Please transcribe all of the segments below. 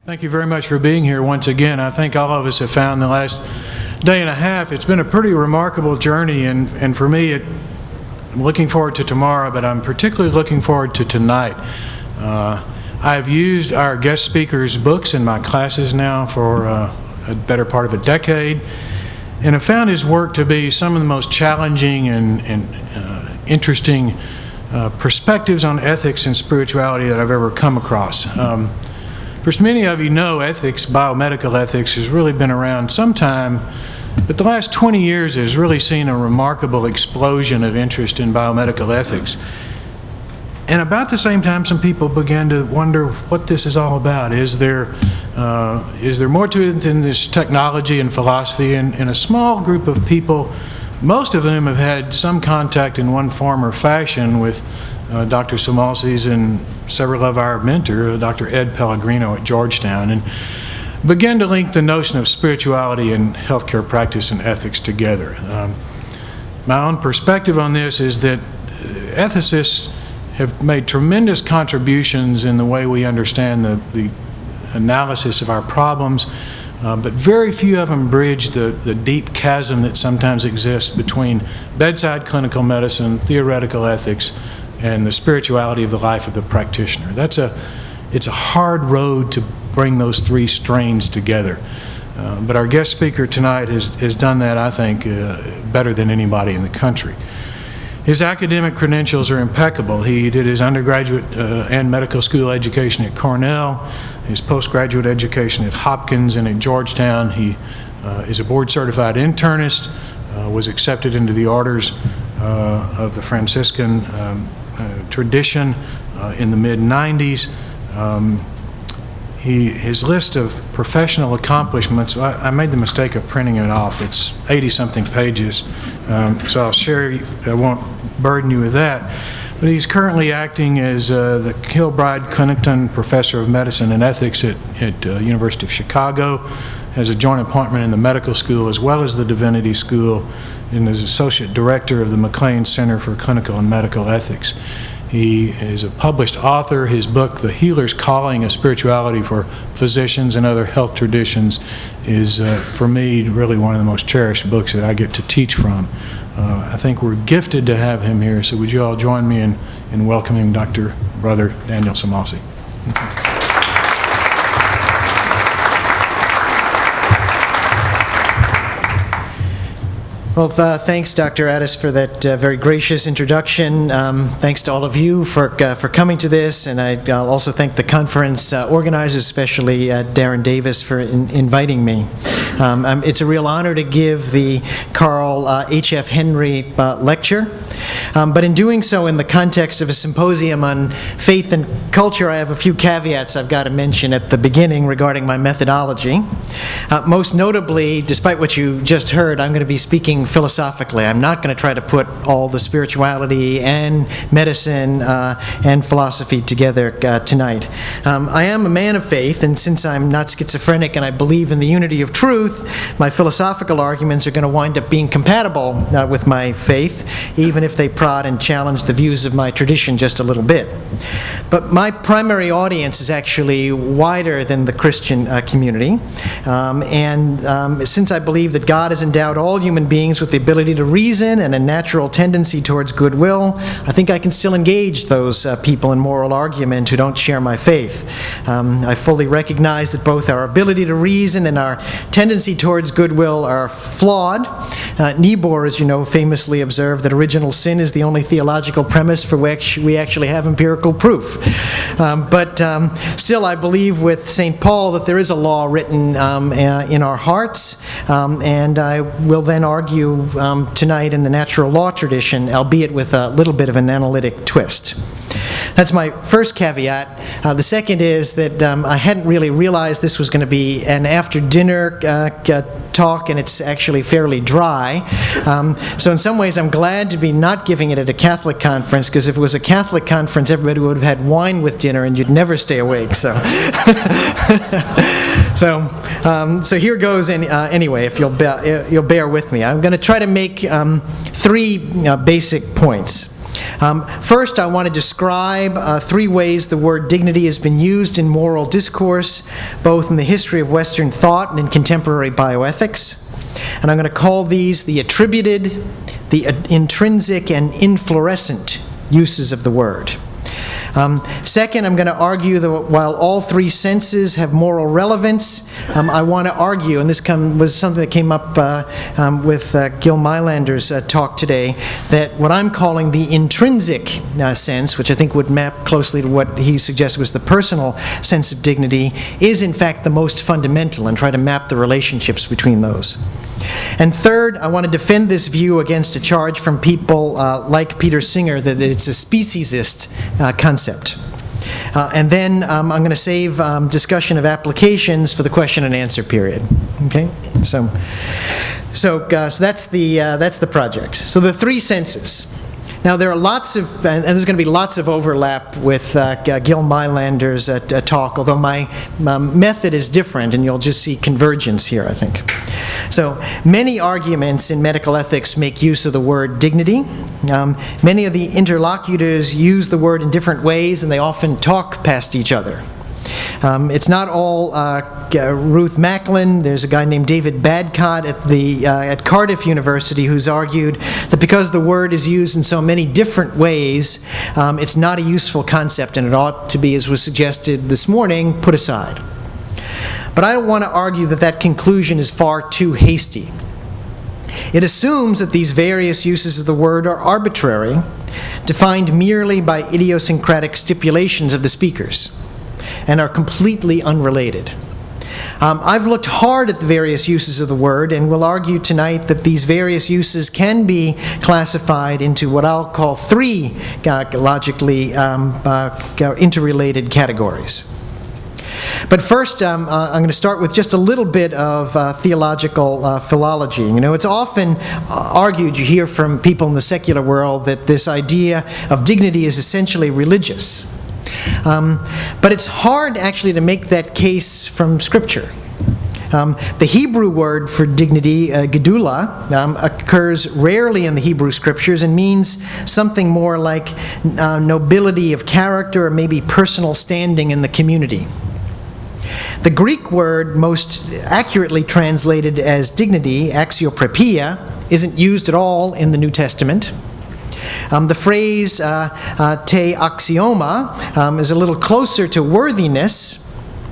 Thank you very much for being here once again. I think all of us have found the last day and a half, it's been a pretty remarkable journey, and for me, I'm looking forward to tomorrow, but I'm particularly looking forward to tonight. I've used our guest speakers' books in my classes now for a better part of a decade, and have found his work to be some of the most challenging and interesting perspectives on ethics and spirituality that I've ever come across. For many of you know, ethics, biomedical ethics, has really been around some time, but the last 20 years has really seen a remarkable explosion of interest in biomedical ethics. And about the same time, some people began to wonder what this is all about. Is there more to it than this technology and philosophy? And a small group of people, most of whom have had some contact in one form or fashion with Dr. Sulmasy and several of our mentors, Dr. Ed Pellegrino at Georgetown, and began to link the notion of spirituality and healthcare practice and ethics together. My own perspective on this is that ethicists have made tremendous contributions in the way we understand the analysis of our problems, but very few of them bridge the deep chasm that sometimes exists between bedside clinical medicine, theoretical ethics, and the spirituality of the life of the practitioner. It's a hard road to bring those three strains together. But our guest speaker tonight has done that, I think, better than anybody in the country. His academic credentials are impeccable. He did his undergraduate and medical school education at Cornell, his postgraduate education at Hopkins and at Georgetown. He is a board-certified internist, was accepted into the orders of the Franciscan tradition in the mid-90s. His list of professional accomplishments, I made the mistake of printing it off. It's 80-something pages, so I'll share, I won't burden you with that. But he's currently acting as the Kilbride Connington Professor of Medicine and Ethics at University of Chicago, has a joint appointment in the medical school as well as the divinity school, and is Associate Director of the McLean Center for Clinical and Medical Ethics. He is a published author. His book, The Healer's Calling, A Spirituality for Physicians and Other Health Traditions, is, for me, really one of the most cherished books that I get to teach from. I think we're gifted to have him here, so would you all join me in welcoming Dr. Brother Daniel Sulmasy. Well, thanks, Dr. Addis, for that very gracious introduction. Thanks to all of you for coming to this, and I'll also thank the conference organizers, especially Darren Davis, for inviting me. It's a real honor to give the Carl H.F. Henry lecture, but in doing so in the context of a symposium on faith and culture, I have a few caveats I've got to mention at the beginning regarding my methodology. Most notably, despite what you just heard, I'm going to be speaking philosophically. I'm not going to try to put all the spirituality and medicine and philosophy together tonight. I am a man of faith, and since I'm not schizophrenic and I believe in the unity of truth, my philosophical arguments are going to wind up being compatible with my faith, even if they prod and challenge the views of my tradition just a little bit. But my primary audience is actually wider than the Christian community, and since I believe that God has endowed all human beings with the ability to reason and a natural tendency towards goodwill, I think I can still engage those people in moral argument who don't share my faith. I fully recognize that both our ability to reason and our tendency towards goodwill are flawed. Niebuhr, as you know, famously observed that original sin is the only theological premise for which we actually have empirical proof. But still, I believe with St. Paul that there is a law written in our hearts, and I will then argue tonight in the natural law tradition, albeit with a little bit of an analytic twist. That's my first caveat. The second is that I hadn't really realized this was going to be an after-dinner talk, and it's actually fairly dry. So in some ways, I'm glad to be not giving it at a Catholic conference, because if it was a Catholic conference, everybody would have had wine with dinner, and you'd never stay awake. So, so here goes. Anyway, if you'll bear with me, I'm going to try to make three basic points. First, I want to describe 3 ways the word dignity has been used in moral discourse, both in the history of Western thought and in contemporary bioethics. And I'm going to call these the attributed, the intrinsic, and inflorescent uses of the word. Second, I'm going to argue that while all 3 senses have moral relevance, I want to argue, and this was something that came up with Gil Mylander's talk today, that what I'm calling the intrinsic sense, which I think would map closely to what he suggested was the personal sense of dignity, is in fact the most fundamental, and try to map the relationships between those. And third, I want to defend this view against a charge from people like Peter Singer that it's a speciesist concept. And then I'm going to save discussion of applications for the question and answer period. Okay? So that's the project. So the 3 senses. Now, there are lots of, and there's going to be lots of overlap with Gil Mylander's talk, although my method is different, and you'll just see convergence here, I think. So, many arguments in medical ethics make use of the word dignity. Many of the interlocutors use the word in different ways, and they often talk past each other. It's not all Ruth Macklin. There's a guy named David Badcott at Cardiff University who's argued that because the word is used in so many different ways, it's not a useful concept and it ought to be, as was suggested this morning, put aside. But I don't want to argue that that conclusion is far too hasty. It assumes that these various uses of the word are arbitrary, defined merely by idiosyncratic stipulations of the speakers, and are completely unrelated. I've looked hard at the various uses of the word and will argue tonight that these various uses can be classified into what I'll call 3 logically interrelated categories. But first, I'm going to start with just a little bit of theological philology. You know, it's often argued, you hear from people in the secular world, that this idea of dignity is essentially religious. But it's hard actually to make that case from Scripture. The Hebrew word for dignity, gedula, occurs rarely in the Hebrew Scriptures and means something more like nobility of character or maybe personal standing in the community. The Greek word most accurately translated as dignity, axioprepia, isn't used at all in the New Testament. The phrase te axioma is a little closer to worthiness,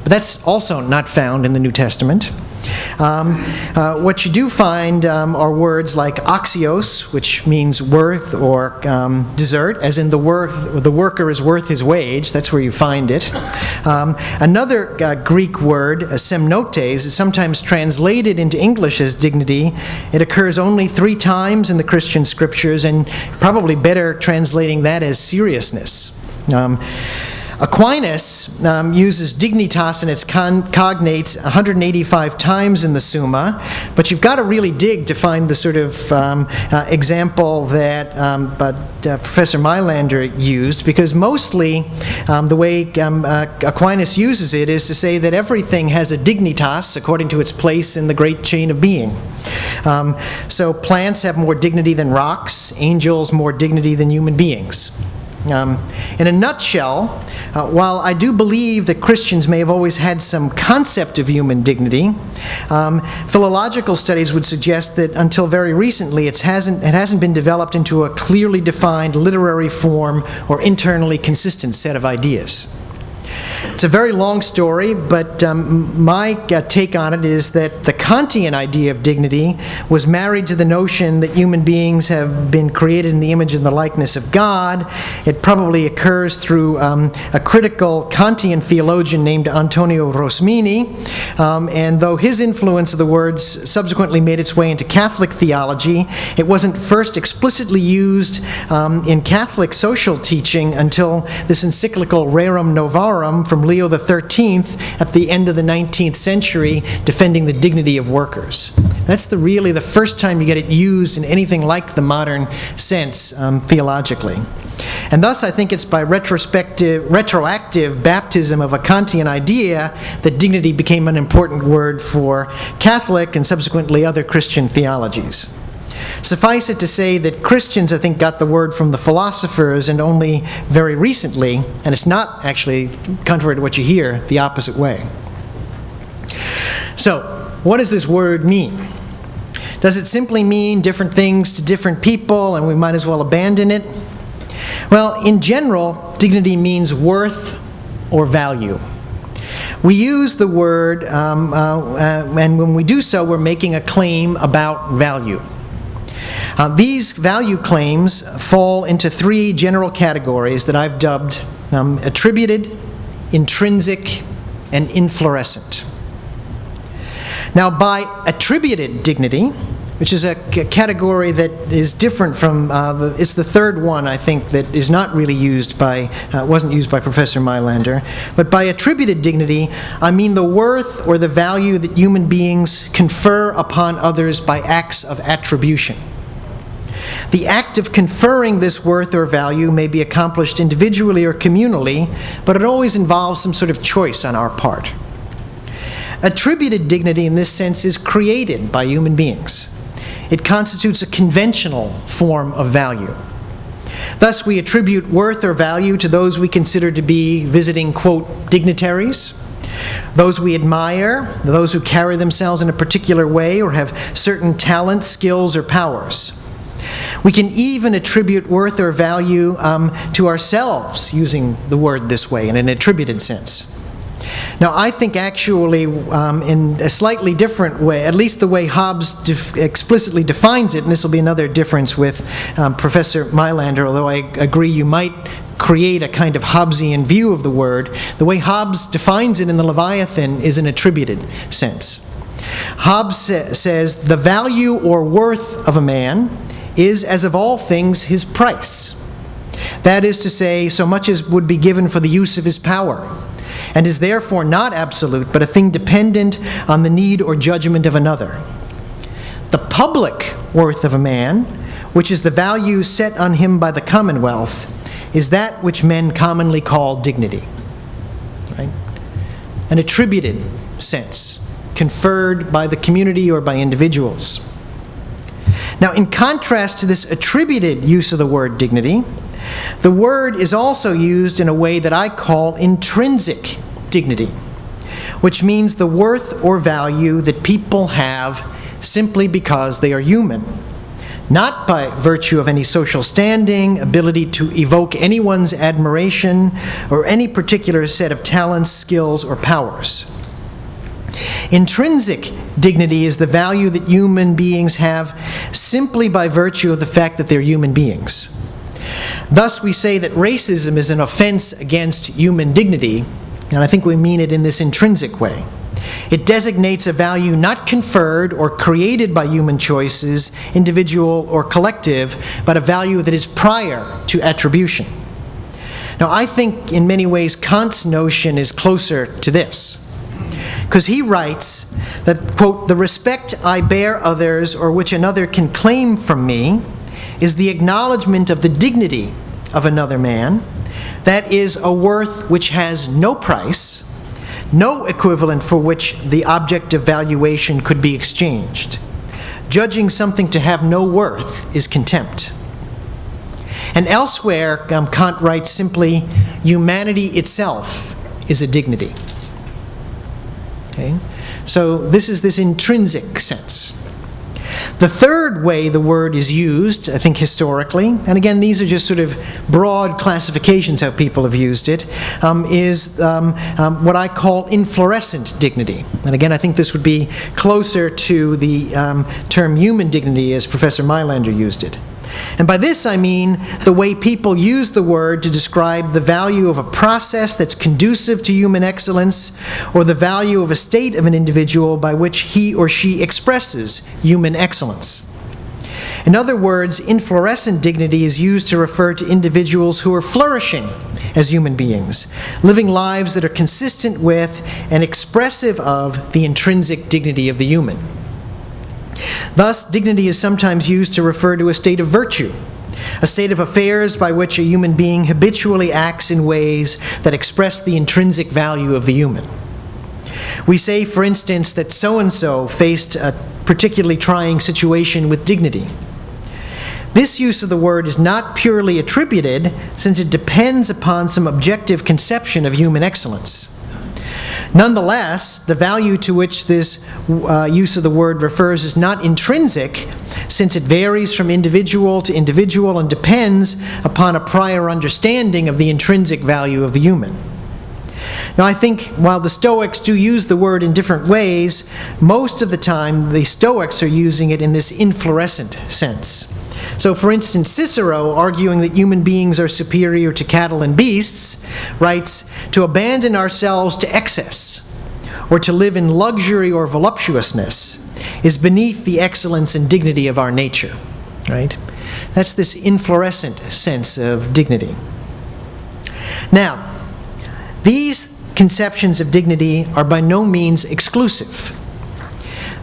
but that's also not found in the New Testament. What you do find are words like axios, which means worth or desert, as in the worker is worth his wage. That's where you find it. Another Greek word, semnotes, is sometimes translated into English as dignity. It occurs only 3 times in the Christian scriptures, and probably better translating that as seriousness. Aquinas uses dignitas in its cognates 185 times in the Summa, but you've got to really dig to find the sort of example that Professor Mylander used, because mostly the way Aquinas uses it is to say that everything has a dignitas according to its place in the great chain of being. So plants have more dignity than rocks, angels more dignity than human beings. In a nutshell, while I do believe that Christians may have always had some concept of human dignity, philological studies would suggest that until very recently it hasn't been developed into a clearly defined literary form or internally consistent set of ideas. It's a very long story, but my take on it is that the Kantian idea of dignity was married to the notion that human beings have been created in the image and the likeness of God. It probably occurs through a critical Kantian theologian named Antonio Rosmini, and though his influence of the words subsequently made its way into Catholic theology, it wasn't first explicitly used in Catholic social teaching until this encyclical Rerum Novarum from Leo XIII at the end of the 19th century, defending the dignity of workers. That's really the first time you get it used in anything like the modern sense theologically. And thus, I think it's by retroactive baptism of a Kantian idea that dignity became an important word for Catholic and subsequently other Christian theologies. Suffice it to say that Christians, I think, got the word from the philosophers, and only very recently, and it's not actually, contrary to what you hear, the opposite way. So, what does this word mean? Does it simply mean different things to different people and we might as well abandon it? Well, in general, dignity means worth or value. We use the word, and when we do so, we're making a claim about value. These value claims fall into three general categories that I've dubbed attributed, intrinsic, and inflorescent. Now, by attributed dignity, which is a category that is different from, it's the third one, I think, that is not really used by, wasn't used by Professor Mailander, but by attributed dignity, I mean the worth or the value that human beings confer upon others by acts of attribution. The act of conferring this worth or value may be accomplished individually or communally, but it always involves some sort of choice on our part. Attributed dignity in this sense is created by human beings. It constitutes a conventional form of value. Thus, we attribute worth or value to those we consider to be visiting, quote, dignitaries, those we admire, those who carry themselves in a particular way or have certain talents, skills, or powers. We can even attribute worth or value to ourselves using the word this way in an attributed sense. Now, I think actually in a slightly different way, at least the way Hobbes explicitly defines it, and this will be another difference with Professor Mailander, although I agree you might create a kind of Hobbesian view of the word, the way Hobbes defines it in the Leviathan is an attributed sense. Hobbes says, the value or worth of a man is, as of all things, his price. That is to say, so much as would be given for the use of his power, and is therefore not absolute, but a thing dependent on the need or judgment of another. The public worth of a man, which is the value set on him by the commonwealth, is that which men commonly call dignity. Right? An attributed sense, conferred by the community or by individuals. Now, in contrast to this attributed use of the word dignity, the word is also used in a way that I call intrinsic dignity, which means the worth or value that people have simply because they are human, not by virtue of any social standing, ability to evoke anyone's admiration, or any particular set of talents, skills, or powers. Intrinsic dignity is the value that human beings have simply by virtue of the fact that they're human beings. Thus, we say that racism is an offense against human dignity, and I think we mean it in this intrinsic way. It designates a value not conferred or created by human choices, individual or collective, but a value that is prior to attribution. Now, I think in many ways Kant's notion is closer to this, because he writes that, quote, the respect I bear others or which another can claim from me is the acknowledgement of the dignity of another man, that is a worth which has no price, no equivalent for which the object of valuation could be exchanged. Judging something to have no worth is contempt. And elsewhere, Kant writes simply, humanity itself is a dignity. Okay? So this is this intrinsic sense. The third way the word is used, I think historically, and again these are just sort of broad classifications how people have used it, is what I call inflorescent dignity. And again, I think this would be closer to the term human dignity as Professor Mailander used it. And by this I mean the way people use the word to describe the value of a process that's conducive to human excellence, or the value of a state of an individual by which he or she expresses human excellence. In other words, inflorescent dignity is used to refer to individuals who are flourishing as human beings, living lives that are consistent with and expressive of the intrinsic dignity of the human. Thus, dignity is sometimes used to refer to a state of virtue, a state of affairs by which a human being habitually acts in ways that express the intrinsic value of the human. We say, for instance, that so-and-so faced a particularly trying situation with dignity. This use of the word is not purely attributed, since it depends upon some objective conception of human excellence. Nonetheless, the value to which this use of the word refers is not intrinsic, since it varies from individual to individual and depends upon a prior understanding of the intrinsic value of the human. Now, I think while the Stoics do use the word in different ways, most of the time the Stoics are using it in this inflorescent sense. So, for instance, Cicero, arguing that human beings are superior to cattle and beasts, writes, "To abandon ourselves to excess, or to live in luxury or voluptuousness, is beneath the excellence and dignity of our nature." Right? That's this inflorescent sense of dignity. Now, these conceptions of dignity are by no means exclusive.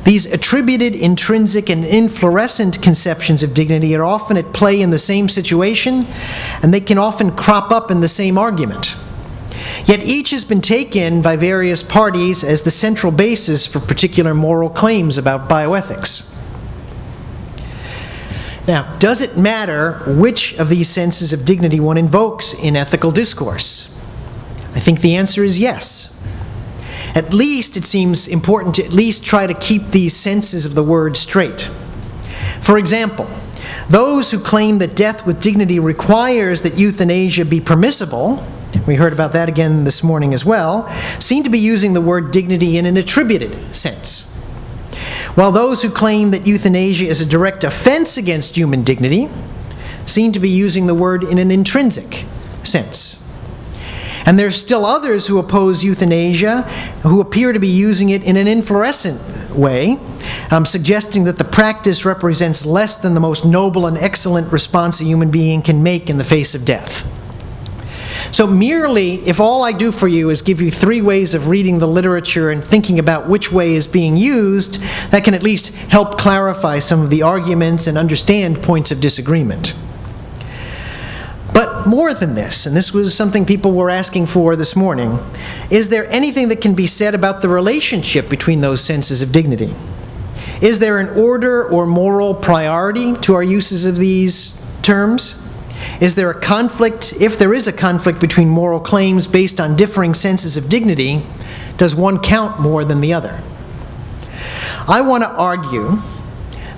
These attributed, intrinsic, and inflorescent conceptions of dignity are often at play in the same situation, and they can often crop up in the same argument. Yet each has been taken by various parties as the central basis for particular moral claims about bioethics. Now, does it matter which of these senses of dignity one invokes in ethical discourse? I think the answer is yes. At least it seems important to at least try to keep these senses of the word straight. For example, those who claim that death with dignity requires that euthanasia be permissible, we heard about that again this morning as well, seem to be using the word dignity in an attributed sense. While those who claim that euthanasia is a direct offense against human dignity seem to be using the word in an intrinsic sense. And there's still others who oppose euthanasia who appear to be using it in an inflorescent way, suggesting that the practice represents less than the most noble and excellent response a human being can make in the face of death. So merely, if all I do for you is give you 3 ways of reading the literature and thinking about which way is being used, that can at least help clarify some of the arguments and understand points of disagreement. But more than this, and this was something people were asking for this morning, is there anything that can be said about the relationship between those senses of dignity? Is there an order or moral priority to our uses of these terms? Is there a conflict? If there is a conflict between moral claims based on differing senses of dignity, does one count more than the other? I want to argue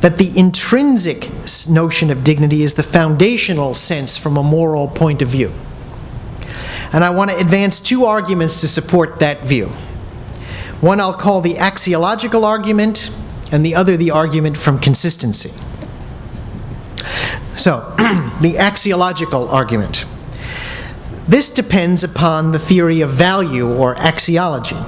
that the intrinsic notion of dignity is the foundational sense from a moral point of view. And I want to advance 2 arguments to support that view. One I'll call the axiological argument, and the other the argument from consistency. So, the axiological argument. This depends upon the theory of value, or axiology.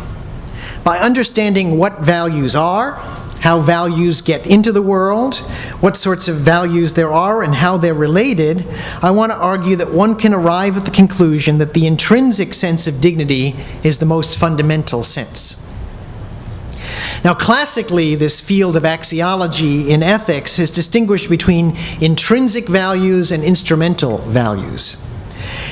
By understanding what values are, how values get into the world, what sorts of values there are, and how they're related, I want to argue that one can arrive at the conclusion that the intrinsic sense of dignity is the most fundamental sense. Now, classically, this field of axiology in ethics has distinguished between intrinsic values and instrumental values.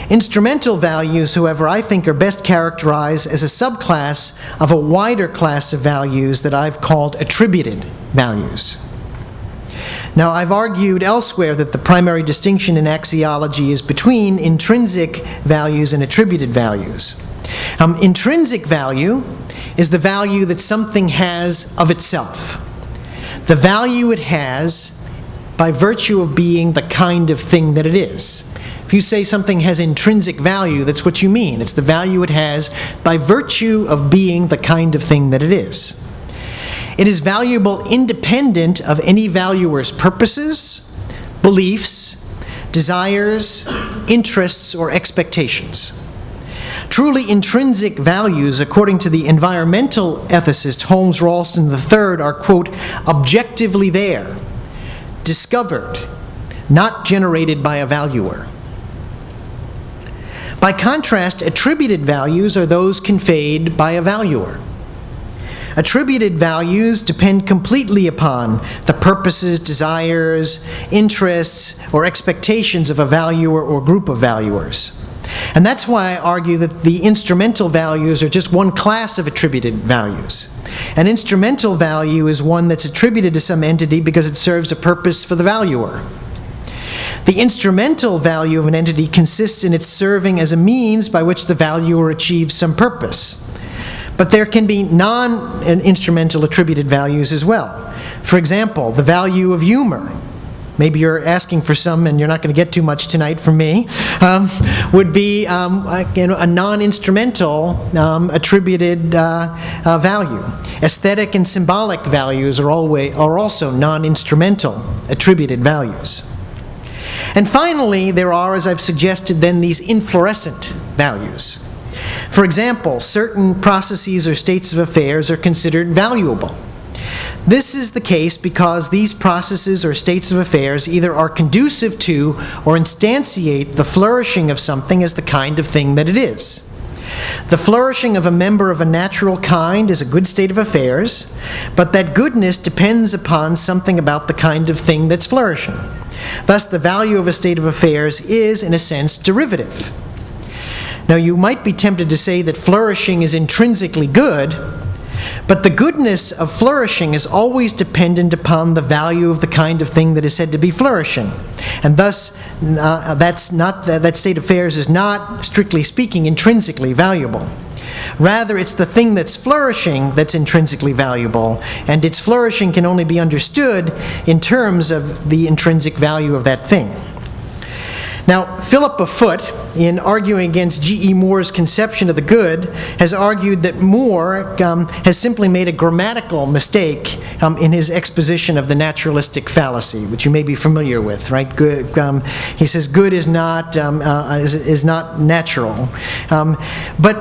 Instrumental values, however, I think are best characterized as a subclass of a wider class of values that I've called attributed values. Now, I've argued elsewhere that the primary distinction in axiology is between intrinsic values and attributed values. Intrinsic value is the value that something has of itself. The value it has by virtue of being the kind of thing that it is. If you say something has intrinsic value, that's what you mean. It's the value it has by virtue of being the kind of thing that it is. It is valuable independent of any valuer's purposes, beliefs, desires, interests, or expectations. Truly intrinsic values, according to the environmental ethicist Holmes Ralston III, are, quote, objectively there, discovered, not generated by a valuer. By contrast, attributed values are those conveyed by a valuer. Attributed values depend completely upon the purposes, desires, interests, or expectations of a valuer or group of valuers. And that's why I argue that the instrumental values are just one class of attributed values. An instrumental value is one that's attributed to some entity because it serves a purpose for the valuer. The instrumental value of an entity consists in its serving as a means by which the valuer achieves some purpose. But there can be non-instrumental attributed values as well. For example, the value of humor. Maybe you're asking for some and you're not going to get too much tonight from me, would be a non-instrumental attributed value. Aesthetic and symbolic values are also non-instrumental attributed values. And finally, there are, as I've suggested, then these inflorescent values. For example, certain processes or states of affairs are considered valuable. This is the case because these processes or states of affairs either are conducive to or instantiate the flourishing of something as the kind of thing that it is. The flourishing of a member of a natural kind is a good state of affairs, but that goodness depends upon something about the kind of thing that's flourishing. Thus, the value of a state of affairs is, in a sense, derivative. Now, you might be tempted to say that flourishing is intrinsically good, but the goodness of flourishing is always dependent upon the value of the kind of thing that is said to be flourishing. And thus, that state of affairs is not, strictly speaking, intrinsically valuable. Rather, it's the thing that's flourishing that's intrinsically valuable, and its flourishing can only be understood in terms of the intrinsic value of that thing. Now, Philip Foot, in arguing against G.E. Moore's conception of the good, has argued that Moore has simply made a grammatical mistake in his exposition of the naturalistic fallacy, which you may be familiar with, right? Good, he says good is not natural. But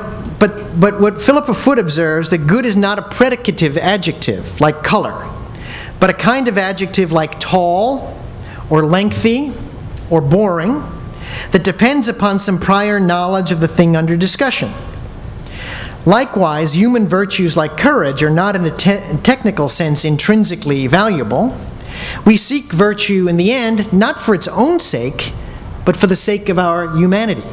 what Philip Foot observes, that good is not a predicative adjective like color, but a kind of adjective like tall or lengthy or boring that depends upon some prior knowledge of the thing under discussion. Likewise, human virtues like courage are not in a technical sense intrinsically valuable. We seek virtue in the end not for its own sake, but for the sake of our humanity.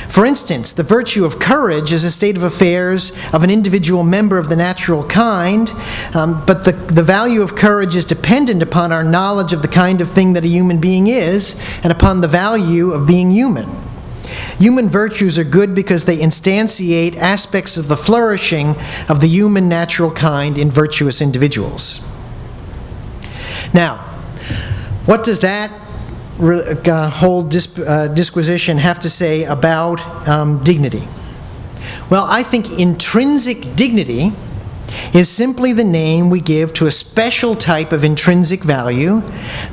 For instance, the virtue of courage is a state of affairs of an individual member of the natural kind, but the value of courage is dependent upon our knowledge of the kind of thing that a human being is, and upon the value of being human. Human virtues are good because they instantiate aspects of the flourishing of the human natural kind in virtuous individuals. Now, what does that whole disquisition have to say about dignity? Well, I think intrinsic dignity is simply the name we give to a special type of intrinsic value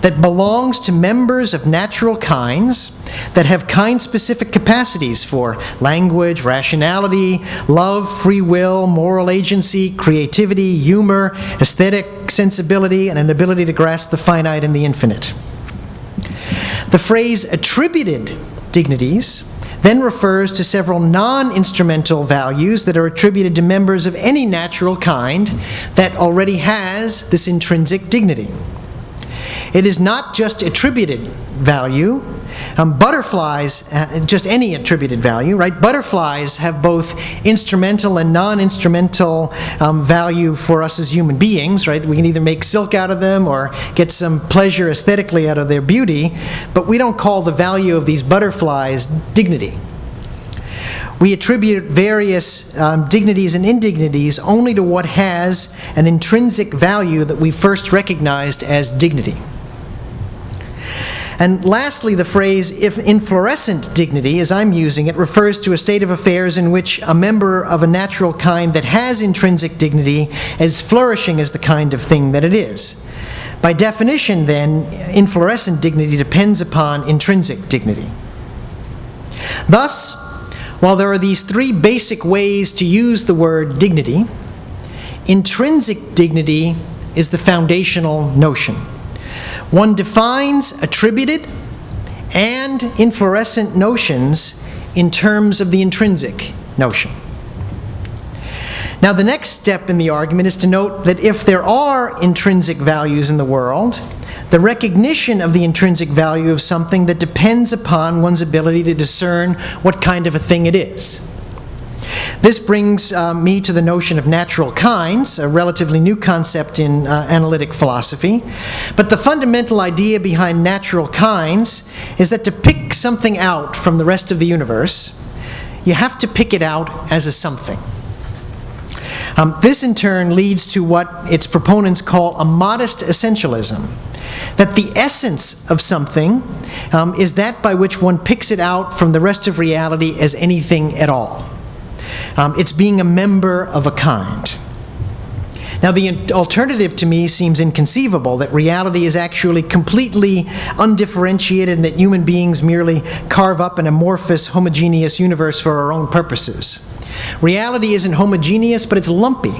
that belongs to members of natural kinds that have kind-specific capacities for language, rationality, love, free will, moral agency, creativity, humor, aesthetic sensibility, and an ability to grasp the finite and the infinite. The phrase attributed dignities then refers to several non-instrumental values that are attributed to members of any natural kind that already has this intrinsic dignity. It is not just attributed value. Butterflies, just any attributed value, right? Butterflies have both instrumental and non-instrumental value for us as human beings, right? We can either make silk out of them or get some pleasure aesthetically out of their beauty, but we don't call the value of these butterflies dignity. We attribute various dignities and indignities only to what has an intrinsic value that we first recognized as dignity. And lastly, the phrase if inflorescent dignity, as I'm using it, refers to a state of affairs in which a member of a natural kind that has intrinsic dignity is flourishing as the kind of thing that it is. By definition, then, inflorescent dignity depends upon intrinsic dignity. Thus, while there are these three basic ways to use the word dignity, intrinsic dignity is the foundational notion. One defines attributed and inflorescent notions in terms of the intrinsic notion. Now, the next step in the argument is to note that if there are intrinsic values in the world, the recognition of the intrinsic value of something that depends upon one's ability to discern what kind of a thing it is. This brings me to the notion of natural kinds, a relatively new concept in analytic philosophy. But the fundamental idea behind natural kinds is that to pick something out from the rest of the universe, you have to pick it out as a something. This in turn leads to what its proponents call a modest essentialism, that the essence of something is that by which one picks it out from the rest of reality as anything at all. It's being a member of a kind. Now, the alternative to me seems inconceivable, that reality is actually completely undifferentiated and that human beings merely carve up an amorphous, homogeneous universe for our own purposes. Reality isn't homogeneous, but it's lumpy.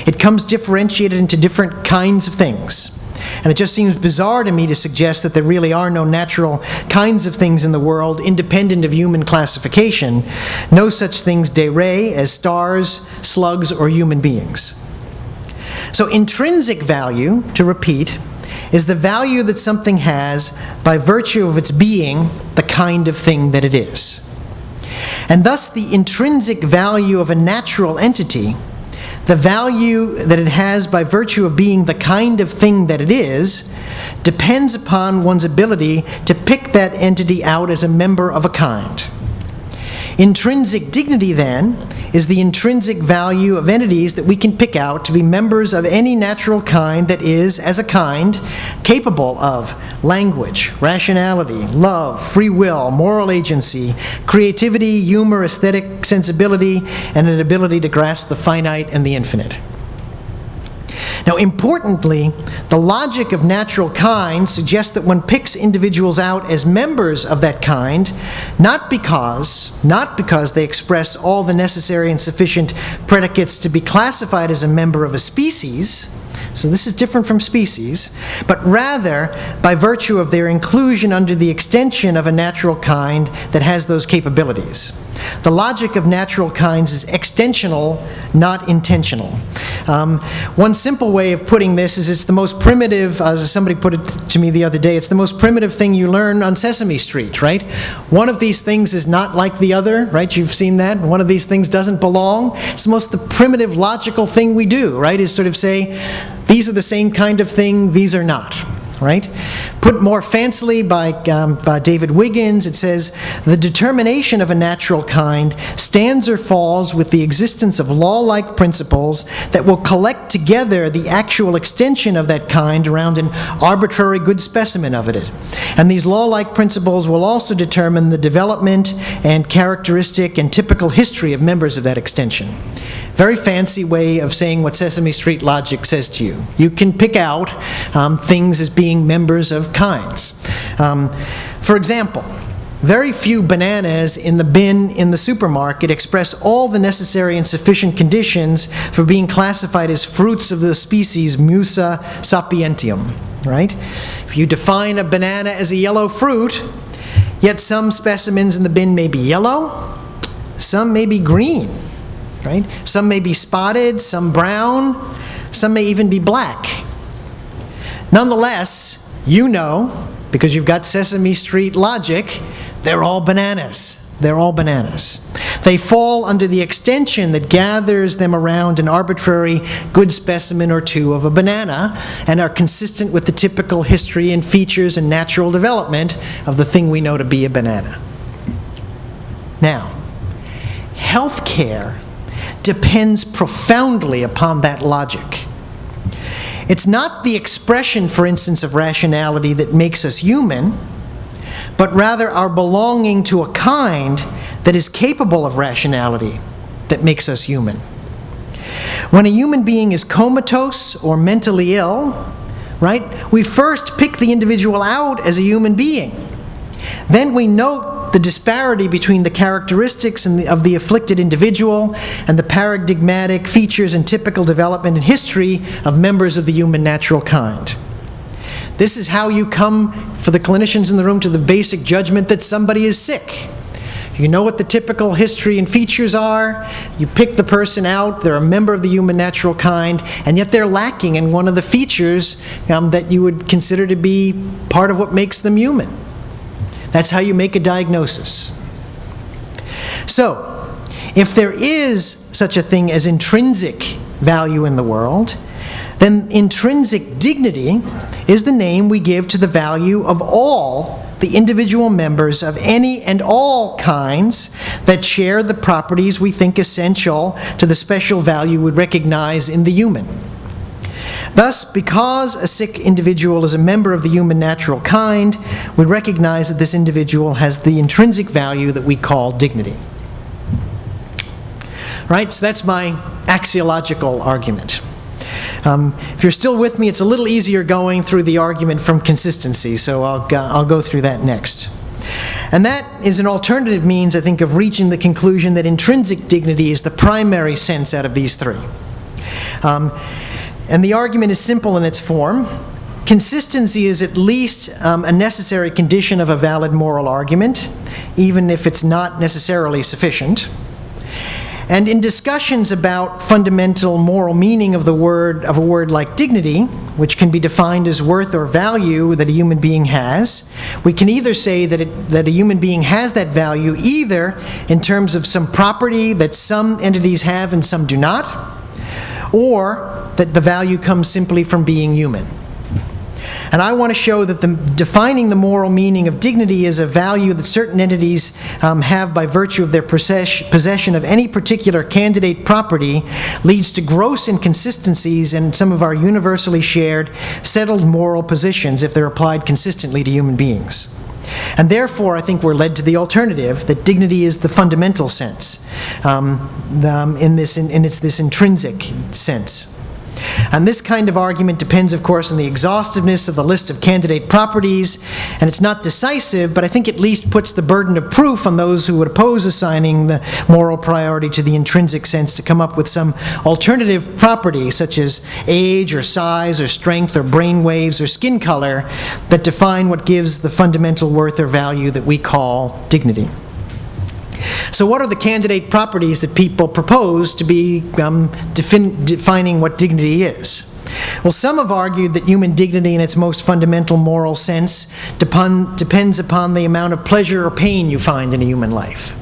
It comes differentiated into different kinds of things. And it just seems bizarre to me to suggest that there really are no natural kinds of things in the world independent of human classification, no such things de re as stars, slugs, or human beings. So intrinsic value, to repeat, is the value that something has by virtue of its being the kind of thing that it is. And thus the intrinsic value of a natural entity, the value that it has by virtue of being the kind of thing that it is, depends upon one's ability to pick that entity out as a member of a kind. Intrinsic dignity, then, is the intrinsic value of entities that we can pick out to be members of any natural kind that is, as a kind, capable of language, rationality, love, free will, moral agency, creativity, humor, aesthetic sensibility, and an ability to grasp the finite and the infinite. Now, importantly, the logic of natural kind suggests that one picks individuals out as members of that kind, not because they express all the necessary and sufficient predicates to be classified as a member of a species, so this is different from species, but rather by virtue of their inclusion under the extension of a natural kind that has those capabilities. The logic of natural kinds is extensional, not intentional. One simple way of putting this is it's the most primitive, as somebody put it to me the other day, it's the most primitive thing you learn on Sesame Street, right? One of these things is not like the other, right? You've seen that. One of these things doesn't belong. It's the primitive logical thing we do, right? Is sort of say, these are the same kind of thing, these are not. Right? Put more fancily by David Wiggins, it says, the determination of a natural kind stands or falls with the existence of law-like principles that will collect together the actual extension of that kind around an arbitrary good specimen of it. And these law-like principles will also determine the development and characteristic and typical history of members of that extension. Very fancy way of saying what Sesame Street logic says to you. You can pick out things as being members of kinds. For example, very few bananas in the bin in the supermarket express all the necessary and sufficient conditions for being classified as fruits of the species Musa sapientium, right? If you define a banana as a yellow fruit, yet some specimens in the bin may be yellow, some may be green, right? Some may be spotted, some brown, some may even be black. Nonetheless, you know, because you've got Sesame Street logic, they're all bananas. They're all bananas. They fall under the extension that gathers them around an arbitrary good specimen or two of a banana and are consistent with the typical history and features and natural development of the thing we know to be a banana. Now, healthcare depends profoundly upon that logic. It's not the expression, for instance, of rationality that makes us human, but rather our belonging to a kind that is capable of rationality that makes us human. When a human being is comatose or mentally ill, right, we first pick the individual out as a human being. Then we note the disparity between the characteristics of the afflicted individual and the paradigmatic features and typical development and history of members of the human natural kind. This is how you come, for the clinicians in the room, to the basic judgment that somebody is sick. You know what the typical history and features are, you pick the person out, they're a member of the human natural kind, and yet they're lacking in one of the features that you would consider to be part of what makes them human. That's how you make a diagnosis. So, if there is such a thing as intrinsic value in the world, then intrinsic dignity is the name we give to the value of all the individual members of any and all kinds that share the properties we think essential to the special value we recognize in the human. Thus, because a sick individual is a member of the human natural kind, we recognize that this individual has the intrinsic value that we call dignity. Right? So that's my axiological argument. If you're still with me, it's a little easier going through the argument from consistency, so I'll go through that next. And that is an alternative means, I think, of reaching the conclusion that intrinsic dignity is the primary sense out of these three. And the argument is simple in its form. Consistency is at least a necessary condition of a valid moral argument, even if it's not necessarily sufficient. And in discussions about fundamental moral meaning of a word like dignity, which can be defined as worth or value that a human being has, we can either say that a human being has that value either in terms of some property that some entities have and some do not, or that the value comes simply from being human. And I want to show that defining the moral meaning of dignity as a value that certain entities have by virtue of their possession of any particular candidate property leads to gross inconsistencies in some of our universally shared, settled moral positions if they're applied consistently to human beings. And therefore, I think we're led to the alternative, that dignity is the fundamental sense, in this intrinsic sense. And this kind of argument depends, of course, on the exhaustiveness of the list of candidate properties, and it's not decisive, but I think at least puts the burden of proof on those who would oppose assigning the moral priority to the intrinsic sense to come up with some alternative property, such as age or size or strength or brain waves or skin color, that define what gives the fundamental worth or value that we call dignity. So what are the candidate properties that people propose to be defining what dignity is? Well, some have argued that human dignity in its most fundamental moral sense depends upon the amount of pleasure or pain you find in a human life.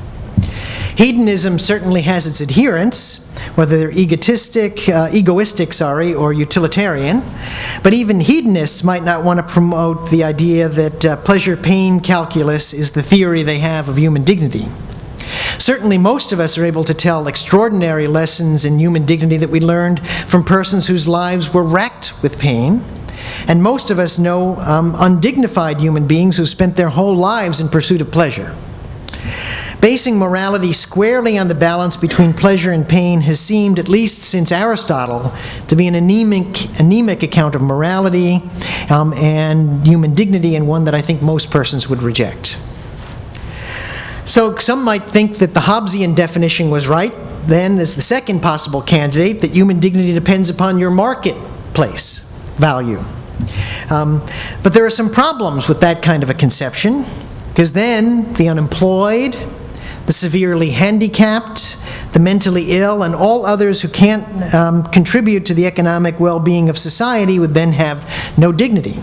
Hedonism certainly has its adherents, whether they're egoistic, or utilitarian, but even hedonists might not want to promote the idea that pleasure-pain calculus is the theory they have of human dignity. Certainly most of us are able to tell extraordinary lessons in human dignity that we learned from persons whose lives were racked with pain, and most of us know undignified human beings who spent their whole lives in pursuit of pleasure. Basing morality squarely on the balance between pleasure and pain has seemed, at least since Aristotle, to be an anemic account of morality and human dignity, and one that I think most persons would reject. So some might think that the Hobbesian definition was right, then, as the second possible candidate, that human dignity depends upon your marketplace value. But there are some problems with that kind of a conception, because then the unemployed, the severely handicapped, the mentally ill, and all others who can't contribute to the economic well-being of society would then have no dignity.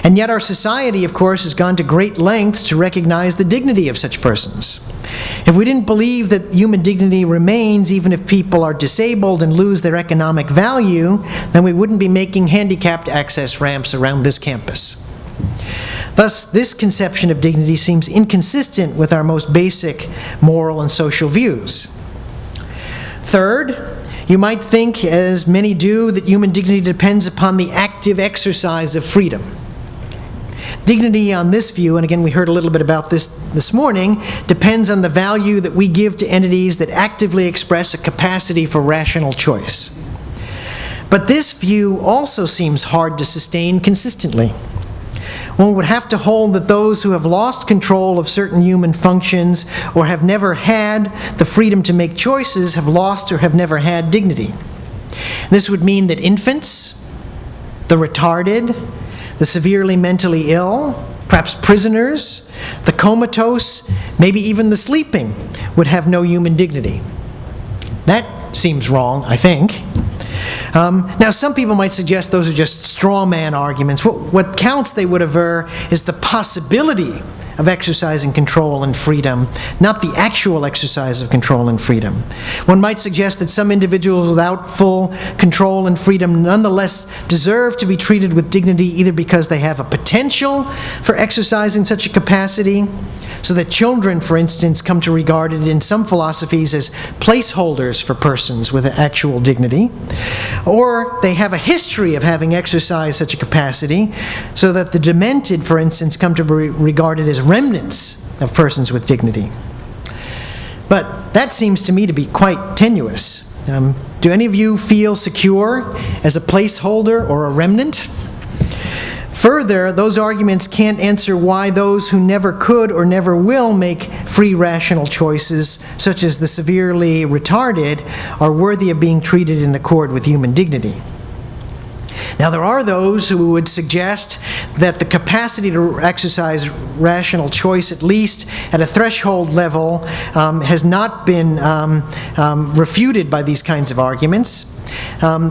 And yet our society, of course, has gone to great lengths to recognize the dignity of such persons. If we didn't believe that human dignity remains even if people are disabled and lose their economic value, then we wouldn't be making handicapped access ramps around this campus. Thus, this conception of dignity seems inconsistent with our most basic moral and social views. Third, you might think, as many do, that human dignity depends upon the active exercise of freedom. Dignity on this view, and again we heard a little bit about this morning, depends on the value that we give to entities that actively express a capacity for rational choice. But this view also seems hard to sustain consistently. One would have to hold that those who have lost control of certain human functions or have never had the freedom to make choices have lost or have never had dignity. This would mean that infants, the retarded, the severely mentally ill, perhaps prisoners, the comatose, maybe even the sleeping, would have no human dignity. That seems wrong, I think. Now, some people might suggest those are just straw man arguments. What counts, they would aver, is the possibility of exercising control and freedom, not the actual exercise of control and freedom. One might suggest that some individuals without full control and freedom nonetheless deserve to be treated with dignity, either because they have a potential for exercising such a capacity, so that children, for instance, come to regard it in some philosophies as placeholders for persons with actual dignity, or they have a history of having exercised such a capacity, so that the demented, for instance, come to be regarded as remnants of persons with dignity. But that seems to me to be quite tenuous. Do any of you feel secure as a placeholder or a remnant? Further, those arguments can't answer why those who never could or never will make free rational choices, such as the severely retarded, are worthy of being treated in accord with human dignity. Now, there are those who would suggest that the capacity to exercise rational choice, at least at a threshold level, has not been refuted by these kinds of arguments.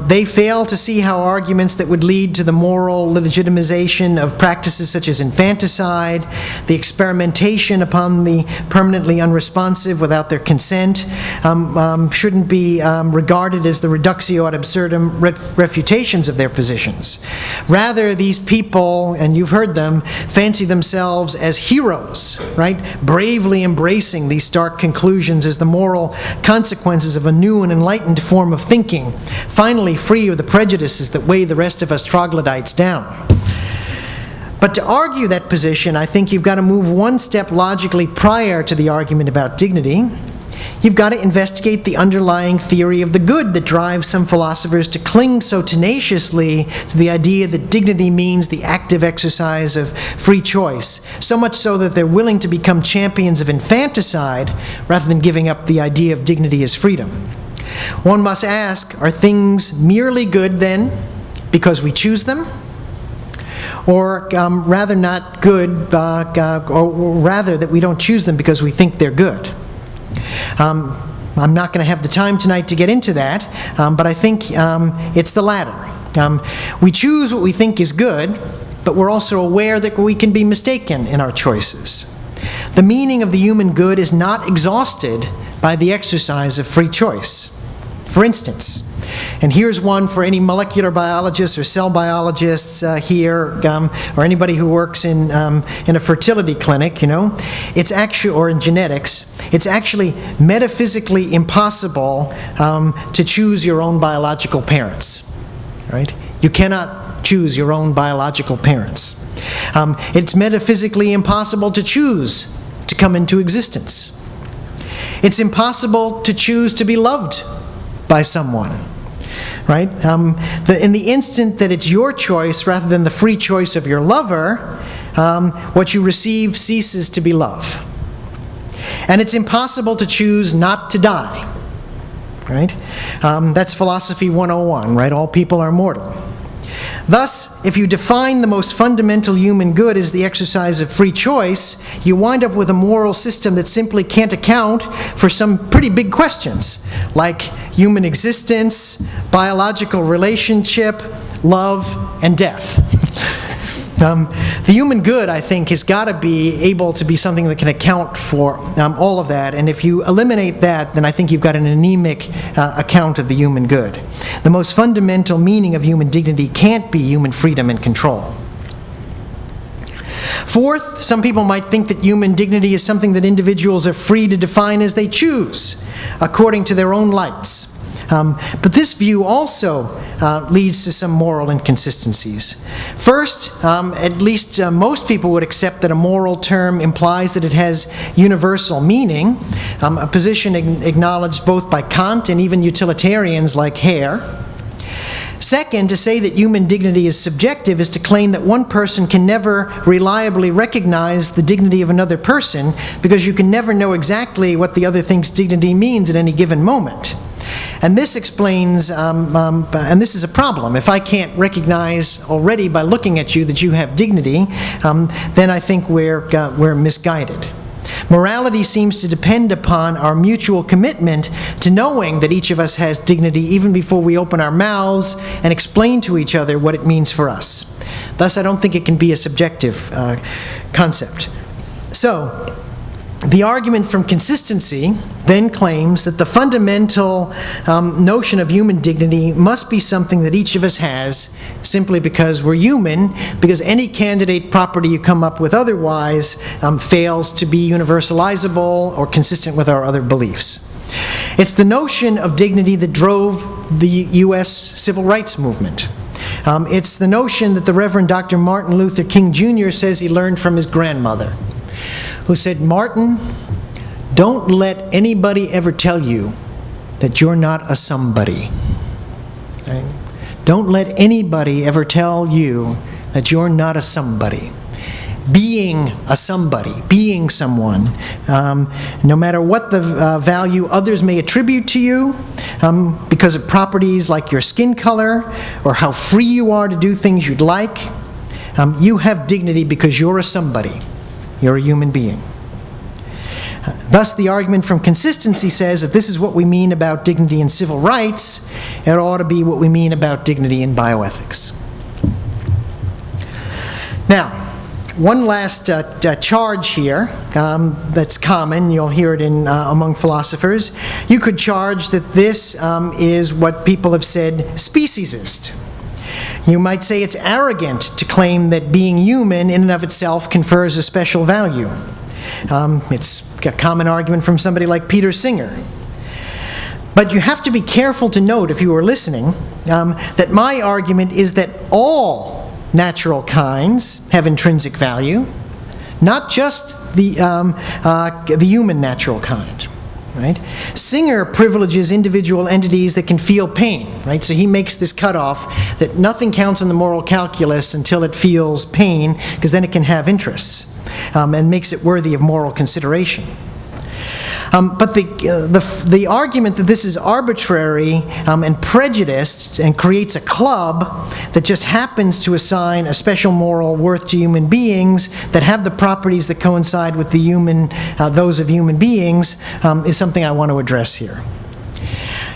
They fail to see how arguments that would lead to the moral legitimization of practices such as infanticide, the experimentation upon the permanently unresponsive without their consent, shouldn't be regarded as the reductio ad absurdum refutations of their positions. Rather, these people, and you've heard them, fancy themselves as heroes, right? Bravely embracing these stark conclusions as the moral consequences of a new and enlightened form of thinking, finally free of the prejudices that weigh the rest of us troglodytes down. But to argue that position, I think you've got to move one step logically prior to the argument about dignity. You've got to investigate the underlying theory of the good that drives some philosophers to cling so tenaciously to the idea that dignity means the active exercise of free choice, so much so that they're willing to become champions of infanticide rather than giving up the idea of dignity as freedom. One must ask, are things merely good then because we choose them? Or rather not good, or rather that we don't choose them because we think they're good? I'm not going to have the time tonight to get into that, but I think it's the latter. We choose what we think is good, but we're also aware that we can be mistaken in our choices. The meaning of the human good is not exhausted by the exercise of free choice. For instance, and here's one for any molecular biologists or cell biologists here, or anybody who works in a fertility clinic, it's actually, or in genetics, it's actually metaphysically impossible to choose your own biological parents, right? You cannot choose your own biological parents. It's metaphysically impossible to choose to come into existence. It's impossible to choose to be loved by someone, right? In the instant that it's your choice rather than the free choice of your lover, what you receive ceases to be love. And it's impossible to choose not to die, right? That's philosophy 101, right? All people are mortal. Thus, if you define the most fundamental human good as the exercise of free choice, you wind up with a moral system that simply can't account for some pretty big questions, like human existence, biological relationship, love, and death. The human good, I think, has got to be able to be something that can account for all of that, and if you eliminate that, then I think you've got an anemic account of the human good. The most fundamental meaning of human dignity can't be human freedom and control. Fourth, some people might think that human dignity is something that individuals are free to define as they choose, according to their own lights. But this view also leads to some moral inconsistencies. First, at least most people would accept that a moral term implies that it has universal meaning, a position acknowledged both by Kant and even utilitarians like Hare. Second, to say that human dignity is subjective is to claim that one person can never reliably recognize the dignity of another person because you can never know exactly what the other thinks dignity means at any given moment. And this explains, and this is a problem. If I can't recognize already by looking at you that you have dignity, then I think we're misguided. Morality seems to depend upon our mutual commitment to knowing that each of us has dignity even before we open our mouths and explain to each other what it means for us. Thus, I don't think it can be a subjective concept. So, the argument from consistency then claims that the fundamental notion of human dignity must be something that each of us has simply because we're human, because any candidate property you come up with otherwise fails to be universalizable or consistent with our other beliefs. It's the notion of dignity that drove the U.S. civil rights movement. It's the notion that the Reverend Dr. Martin Luther King Jr. says he learned from his grandmother, who said, "Martin, don't let anybody ever tell you that you're not a somebody." Right? Don't let anybody ever tell you that you're not a somebody. Being a somebody, being someone, no matter what the value others may attribute to you, because of properties like your skin color or how free you are to do things you'd like, you have dignity because you're a somebody. You're a human being. Thus, the argument from consistency says that this is what we mean about dignity in civil rights. It ought to be what we mean about dignity in bioethics. Now, one last charge here that's common. You'll hear it among philosophers. You could charge that this is what people have said speciesist. You might say it's arrogant to claim that being human in and of itself confers a special value. It's a common argument from somebody like Peter Singer. But you have to be careful to note, if you were listening, that my argument is that all natural kinds have intrinsic value, not just the human natural kind. Right? Singer privileges individual entities that can feel pain, right? So he makes this cutoff that nothing counts in the moral calculus until it feels pain, because then it can have interests, and makes it worthy of moral consideration. But the argument that this is arbitrary and prejudiced and creates a club that just happens to assign a special moral worth to human beings that have the properties that coincide with those of human beings is something I want to address here.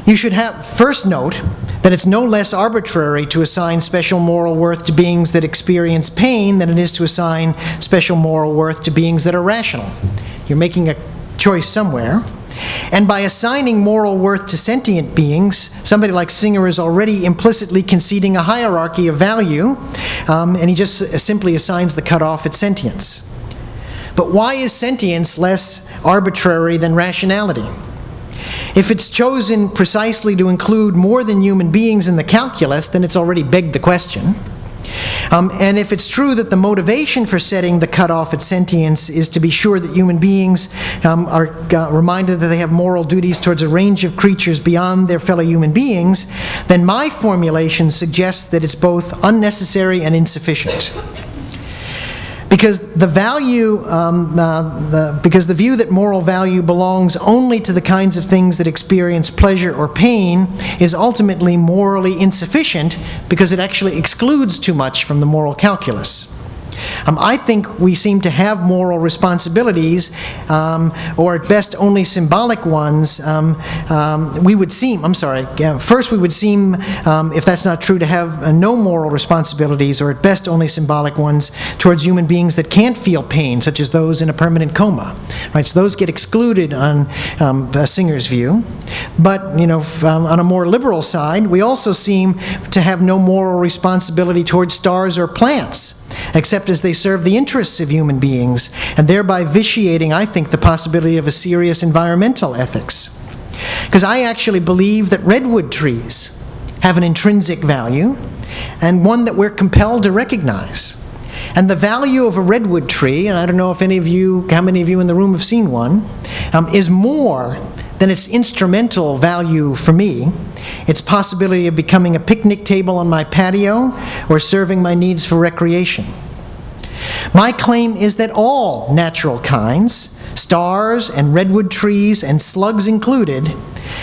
You should first note that it's no less arbitrary to assign special moral worth to beings that experience pain than it is to assign special moral worth to beings that are rational. You're making a choice somewhere. And by assigning moral worth to sentient beings, somebody like Singer is already implicitly conceding a hierarchy of value, and he just simply assigns the cutoff at sentience. But why is sentience less arbitrary than rationality? If it's chosen precisely to include more than human beings in the calculus, then it's already begged the question. And if it's true that the motivation for setting the cutoff at sentience is to be sure that human beings are reminded that they have moral duties towards a range of creatures beyond their fellow human beings, then my formulation suggests that it's both unnecessary and insufficient. Because the view that moral value belongs only to the kinds of things that experience pleasure or pain is ultimately morally insufficient because it actually excludes too much from the moral calculus. I think we seem to have moral responsibilities, or at best only symbolic ones. First we would seem, if that's not true, to have no moral responsibilities, or at best only symbolic ones, towards human beings that can't feel pain, such as those in a permanent coma. Right? So those get excluded on Singer's view. But, on a more liberal side, we also seem to have no moral responsibility towards stars or plants, except as they serve the interests of human beings, and thereby vitiating, I think, the possibility of a serious environmental ethics. Because I actually believe that redwood trees have an intrinsic value, and one that we're compelled to recognize. And the value of a redwood tree, and I don't know how many of you in the room have seen one, is more than its instrumental value for me, its possibility of becoming a picnic table on my patio or serving my needs for recreation. My claim is that all natural kinds, stars and redwood trees and slugs included,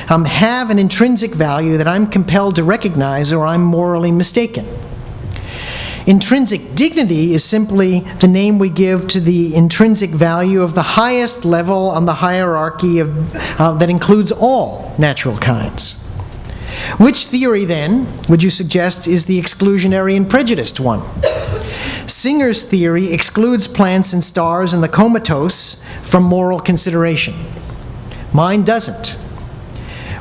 have an intrinsic value that I'm compelled to recognize or I'm morally mistaken. Intrinsic dignity is simply the name we give to the intrinsic value of the highest level on the hierarchy that includes all natural kinds. Which theory, then, would you suggest is the exclusionary and prejudiced one? Singer's theory excludes plants and stars and the comatose from moral consideration. Mine doesn't.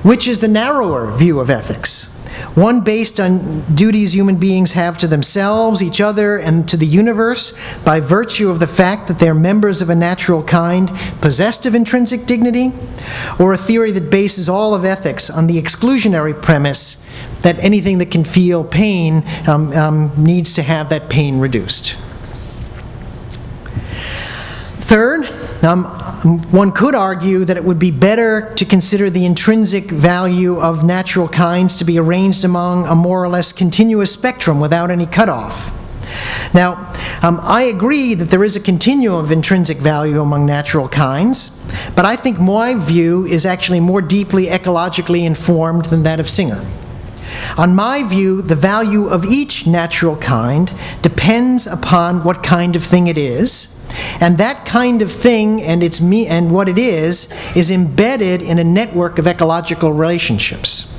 Which is the narrower view of ethics? One based on duties human beings have to themselves, each other, and to the universe by virtue of the fact that they're members of a natural kind possessed of intrinsic dignity? Or a theory that bases all of ethics on the exclusionary premise that anything that can feel pain needs to have that pain reduced? Third, one could argue that it would be better to consider the intrinsic value of natural kinds to be arranged among a more or less continuous spectrum without any cutoff. Now, I agree that there is a continuum of intrinsic value among natural kinds, but I think my view is actually more deeply ecologically informed than that of Singer. On my view, the value of each natural kind depends upon what kind of thing it is, and that kind of thing and what it is embedded in a network of ecological relationships.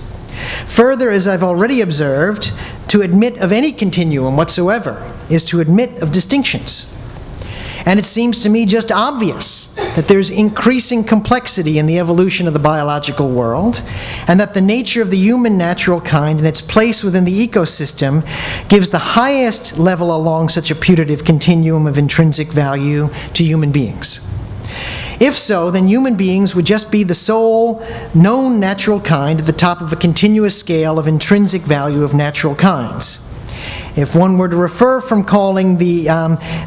Further, as I've already observed, to admit of any continuum whatsoever is to admit of distinctions. And it seems to me just obvious that there's increasing complexity in the evolution of the biological world, and that the nature of the human natural kind and its place within the ecosystem gives the highest level along such a putative continuum of intrinsic value to human beings. If so, then human beings would just be the sole known natural kind at the top of a continuous scale of intrinsic value of natural kinds. If one were to refer from calling the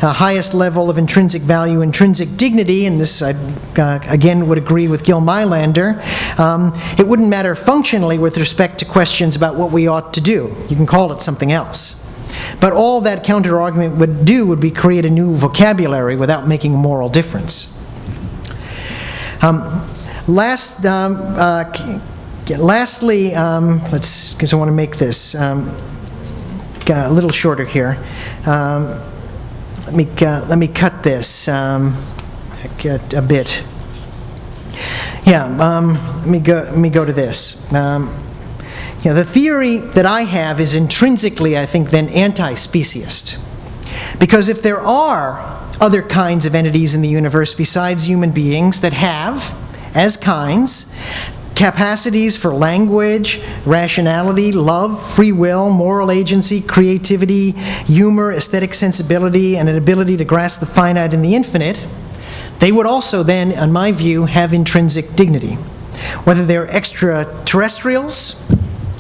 highest level of intrinsic value intrinsic dignity, and this I again would agree with Gil Meilander, it wouldn't matter functionally with respect to questions about what we ought to do. You can call it something else. But all that counter-argument would do would be create a new vocabulary without making a moral difference. Lastly, because I want to make this a little shorter here. Let me cut this a bit. Let me go to this. The theory that I have is intrinsically, I think, then anti-speciest. Because if there are other kinds of entities in the universe besides human beings that have, as kinds, capacities for language, rationality, love, free will, moral agency, creativity, humor, aesthetic sensibility, and an ability to grasp the finite and the infinite, they would also then, in my view, have intrinsic dignity. Whether they're extraterrestrials,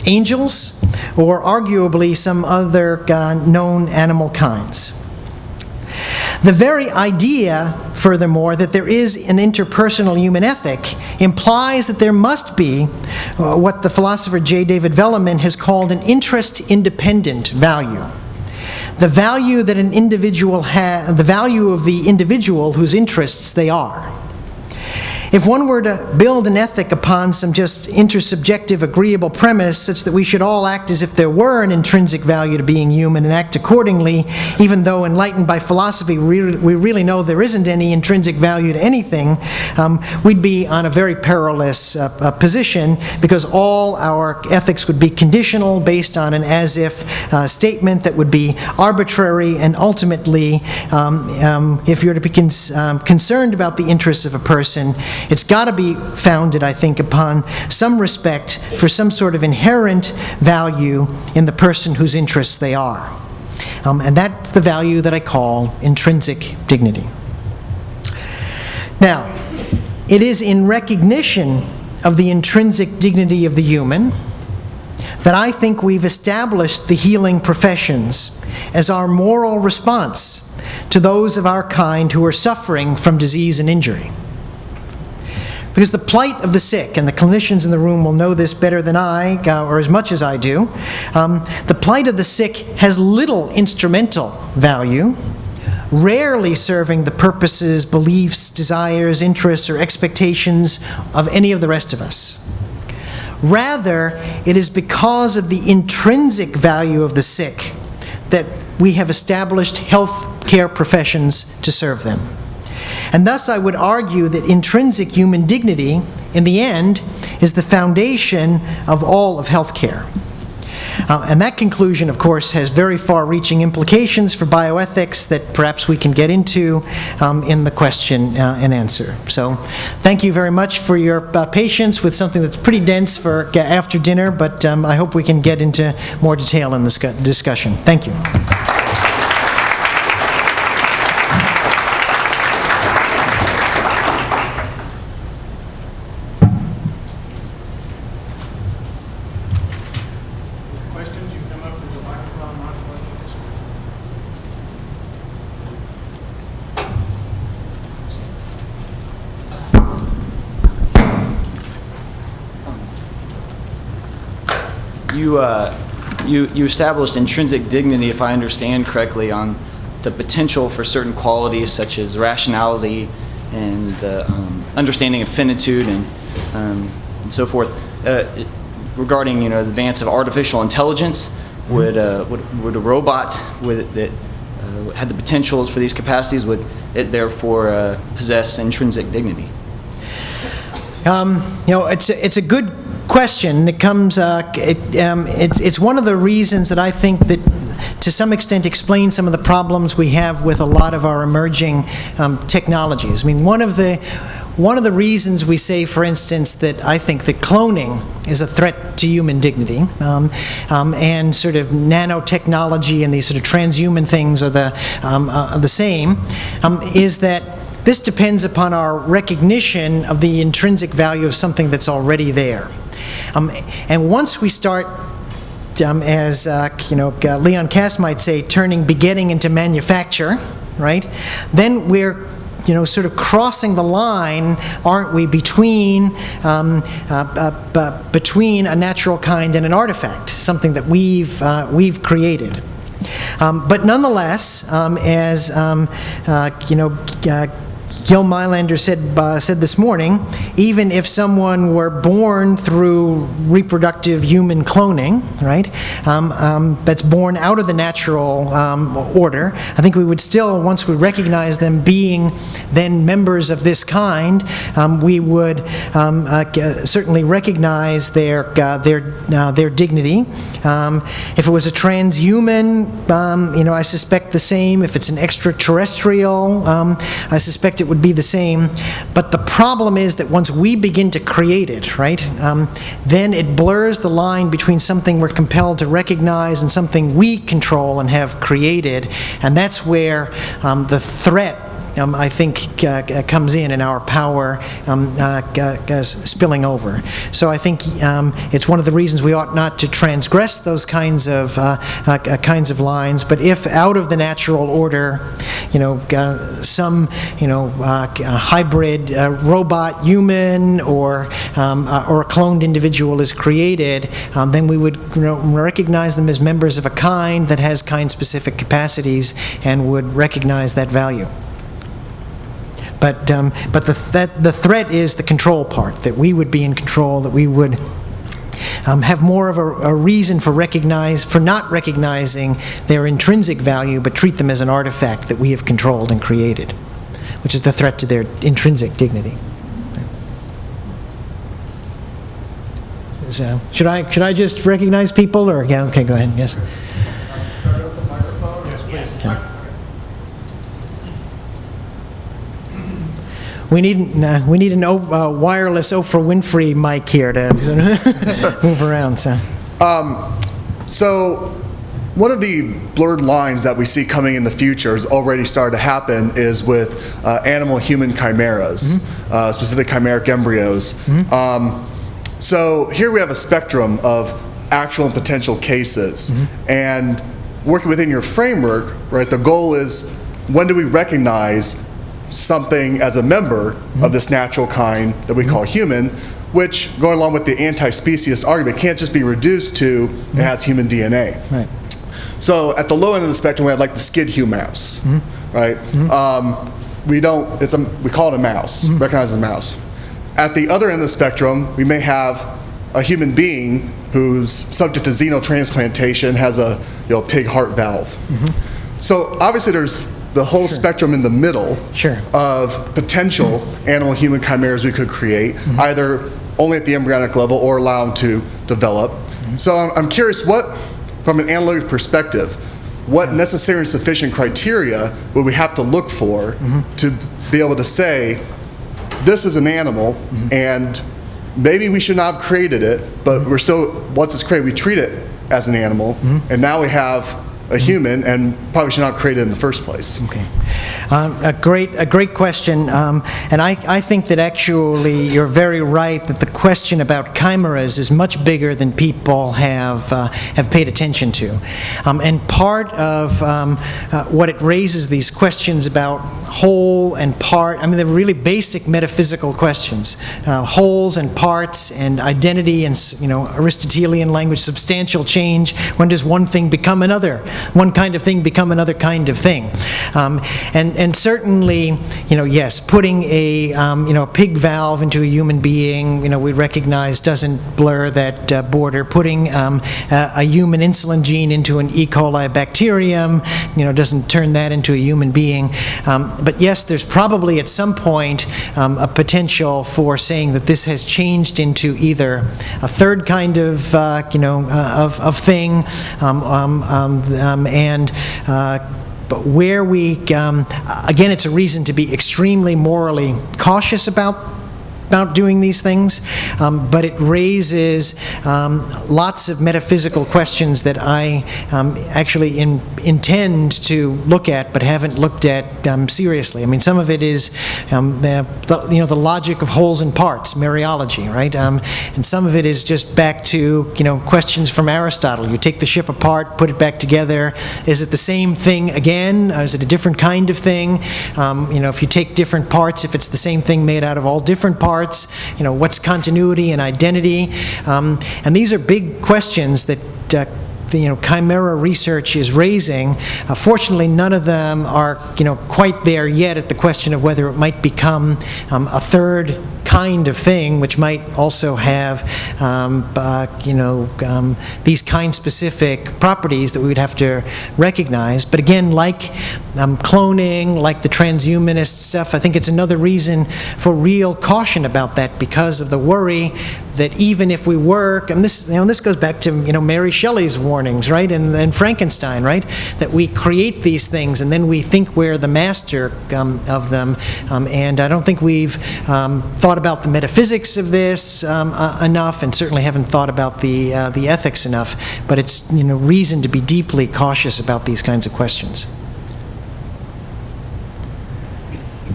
angels, or arguably some other known animal kinds. The very idea, furthermore, that there is an interpersonal human ethic implies that there must be what the philosopher J. David Velleman has called an interest-independent value. The value that an individual has, the value of the individual whose interests they are. If one were to build an ethic upon some just intersubjective agreeable premise such that we should all act as if there were an intrinsic value to being human and act accordingly, even though enlightened by philosophy we really know there isn't any intrinsic value to anything, we'd be on a very perilous position, because all our ethics would be conditional based on an as-if statement that would be arbitrary, and ultimately, if you're to be concerned about the interests of a person, it's got to be founded, I think, upon some respect for some sort of inherent value in the person whose interests they are. And that's the value that I call intrinsic dignity. Now, it is in recognition of the intrinsic dignity of the human that I think we've established the healing professions as our moral response to those of our kind who are suffering from disease and injury. Because the plight of the sick, and the clinicians in the room will know this better than I, or as much as I do, the plight of the sick has little instrumental value, rarely serving the purposes, beliefs, desires, interests, or expectations of any of the rest of us. Rather, it is because of the intrinsic value of the sick that we have established health care professions to serve them. And thus I would argue that intrinsic human dignity, in the end, is the foundation of all of healthcare. And that conclusion, of course, has very far-reaching implications for bioethics that perhaps we can get into in the question and answer. So thank you very much for your patience with something that's pretty dense for after dinner, but I hope we can get into more detail in this discussion. Thank you. Questions, you come up to the microphone, not questions. You established intrinsic dignity, if I understand correctly, on the potential for certain qualities such as rationality and the understanding of finitude and so forth. Regarding the advance of artificial intelligence, would a robot that had the potentials for these capacities, would it therefore possess intrinsic dignity? It's a good question. It comes. It's one of the reasons that I think that, to some extent, explains some of the problems we have with a lot of our emerging technologies. I mean, one of the reasons we say, for instance, that I think that cloning is a threat to human dignity, and sort of nanotechnology and these sort of transhuman things are the same, is that this depends upon our recognition of the intrinsic value of something that's already there. And once we start, as Leon Cass might say, turning begetting into manufacture, right? Then we're sort of crossing the line, aren't we, between a natural kind and an artifact, something that we've created. But nonetheless, as Gil Meilander said this morning, even if someone were born through reproductive human cloning, right, that's born out of the natural order, I think we would still, once we recognize them being then members of this kind, we would certainly recognize their dignity. If it was a transhuman, I suspect the same. If it's an extraterrestrial, I suspect it would be the same. But the problem is that once we begin to create it, right, then it blurs the line between something we're compelled to recognize and something we control and have created. And that's where the threat, I think, comes in, and our power spilling over. So I think it's one of the reasons we ought not to transgress those kinds of lines. But if out of the natural order, some hybrid robot human or a cloned individual is created, then we would recognize them as members of a kind that has kind-specific capacities and would recognize that value. But the threat is the control part, that we would be in control, that we would have more of a reason for not recognizing their intrinsic value, but treat them as an artifact that we have controlled and created, which is the threat to their intrinsic dignity. So, should I just recognize people, or yeah? Okay, go ahead. Yes. Yes, please. Yeah. We need a wireless Oprah Winfrey mic here to move around. So one of the blurred lines that we see coming in the future has already started to happen is with animal-human chimeras, specific chimeric embryos. So here we have a spectrum of actual and potential cases. And working within your framework, right, the goal is, when do we recognize something as a member of this natural kind that we call human, which, going along with the anti-speciesist argument, can't just be reduced to it has human DNA. Right. So at the low end of the spectrum, we have like the skid-hue mouse, right? We call it a mouse, recognize it as a mouse. At the other end of the spectrum, we may have a human being who's subject to xenotransplantation, has a pig heart valve. So obviously there's the whole spectrum in the middle of potential animal-human chimeras we could create, either only at the embryonic level or allow them to develop. So I'm curious, what from an analytic perspective, what necessary and sufficient criteria would we have to look for to be able to say, this is an animal, and maybe we should not have created it, but we're still, once it's created, we treat it as an animal, and now we have a human, and probably should not have created it in the first place. Okay. A great question, and I think that actually you're very right that the question about chimeras is much bigger than people have paid attention to, and part of what it raises these questions about whole and part. I mean, they're really basic metaphysical questions, wholes and parts and identity and Aristotelian language, substantial change. When does one thing become another? One kind of thing become another kind of thing, and certainly, yes, putting a pig valve into a human being, we recognize doesn't blur that border. Putting a human insulin gene into an E. coli bacterium, doesn't turn that into a human being. But yes, there's probably at some point a potential for saying that this has changed into either a third kind of thing, but where we, again, it's a reason to be extremely morally cautious about doing these things, but it raises lots of metaphysical questions that I actually intend to look at, but haven't looked at seriously. I mean, some of it is the logic of wholes and parts, Mariology, right? And some of it is just back to questions from Aristotle. You take the ship apart, put it back together. Is it the same thing again? Is it a different kind of thing? If you take different parts, if it's the same thing made out of all different parts, what's continuity and identity? And these are big questions that the chimera research is raising. Fortunately, none of them are quite there yet at the question of whether it might become a third kind of thing, which might also have these kind-specific properties that we would have to recognize. But again, like cloning, like the transhumanist stuff, I think it's another reason for real caution about that, because of the worry that even if we work, and this goes back to Mary Shelley's warnings, right, and Frankenstein, right, that we create these things and then we think we're the master of them, and I don't think we've thought about the metaphysics of this enough, and certainly haven't thought about the ethics enough. But it's reason to be deeply cautious about these kinds of questions.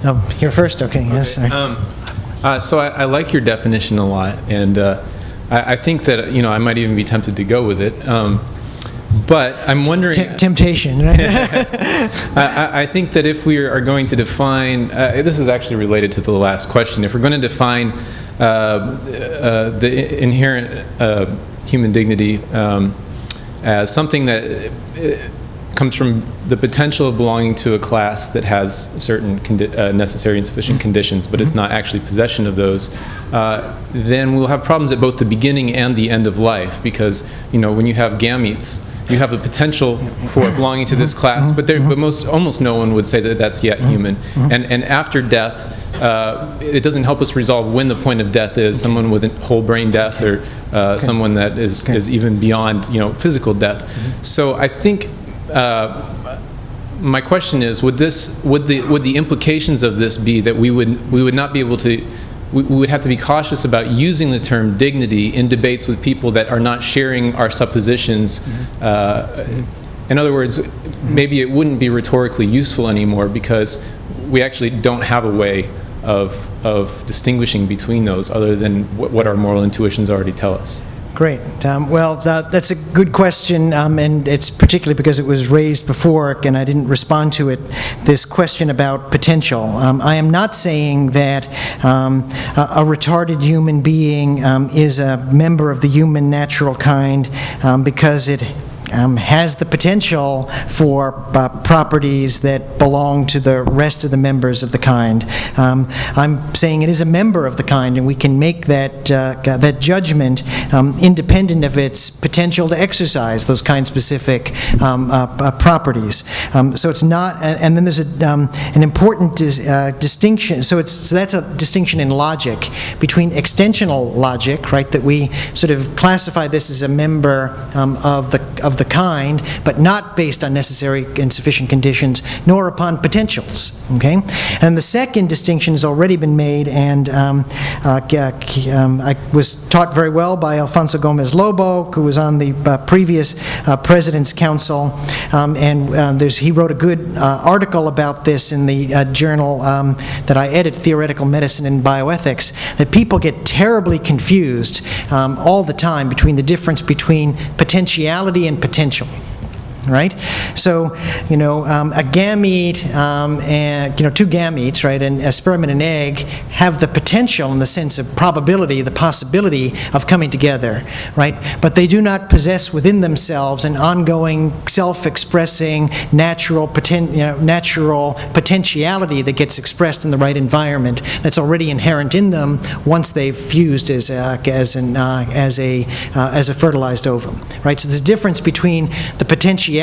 Oh, you're first. Okay. Yes. Okay. So I like your definition a lot, and I think that I might even be tempted to go with it. But I'm wondering... Temptation, right? I think that if we are going to define... this is actually related to the last question. If we're going to define the inherent human dignity as something that comes from the potential of belonging to a class that has certain necessary and sufficient conditions, but it's not actually possession of those, then we'll have problems at both the beginning and the end of life, because when you have gametes, you have the potential for belonging to this class, but almost no one would say that that's yet human. And after death, it doesn't help us resolve when the point of death is, someone with a whole brain death, or someone that is even beyond physical death. So I think my question is, would the implications of this be that we would not be able to, we would have to be cautious about using the term dignity in debates with people that are not sharing our suppositions? In other words, maybe it wouldn't be rhetorically useful anymore, because we actually don't have a way of distinguishing between those other than what our moral intuitions already tell us. Great. Well, that's a good question, and it's particularly because it was raised before and I didn't respond to it, this question about potential. I am not saying that a retarded human being is a member of the human natural kind because it has the potential for properties that belong to the rest of the members of the kind. I'm saying it is a member of the kind, and we can make that judgment independent of its potential to exercise those kind-specific properties. So it's not, and then there's an important distinction. So that's a distinction in logic between extensional logic, right? That we sort of classify this as a member of the the kind, but not based on necessary and sufficient conditions, nor upon potentials. Okay? And the second distinction has already been made, and I was taught very well by Alfonso Gomez Lobo, who was on the previous President's Council, and he wrote a good article about this in the journal that I edit, Theoretical Medicine and Bioethics, that people get terribly confused all the time between the difference between potentiality and potential. Right? So, a gamete, and, two gametes, right, a sperm and an egg have the potential in the sense of probability, the possibility of coming together, right? But they do not possess within themselves an ongoing, self-expressing, natural potentiality that gets expressed in the right environment that's already inherent in them once they've fused as a fertilized ovum, right? So there's a difference between the potentiality,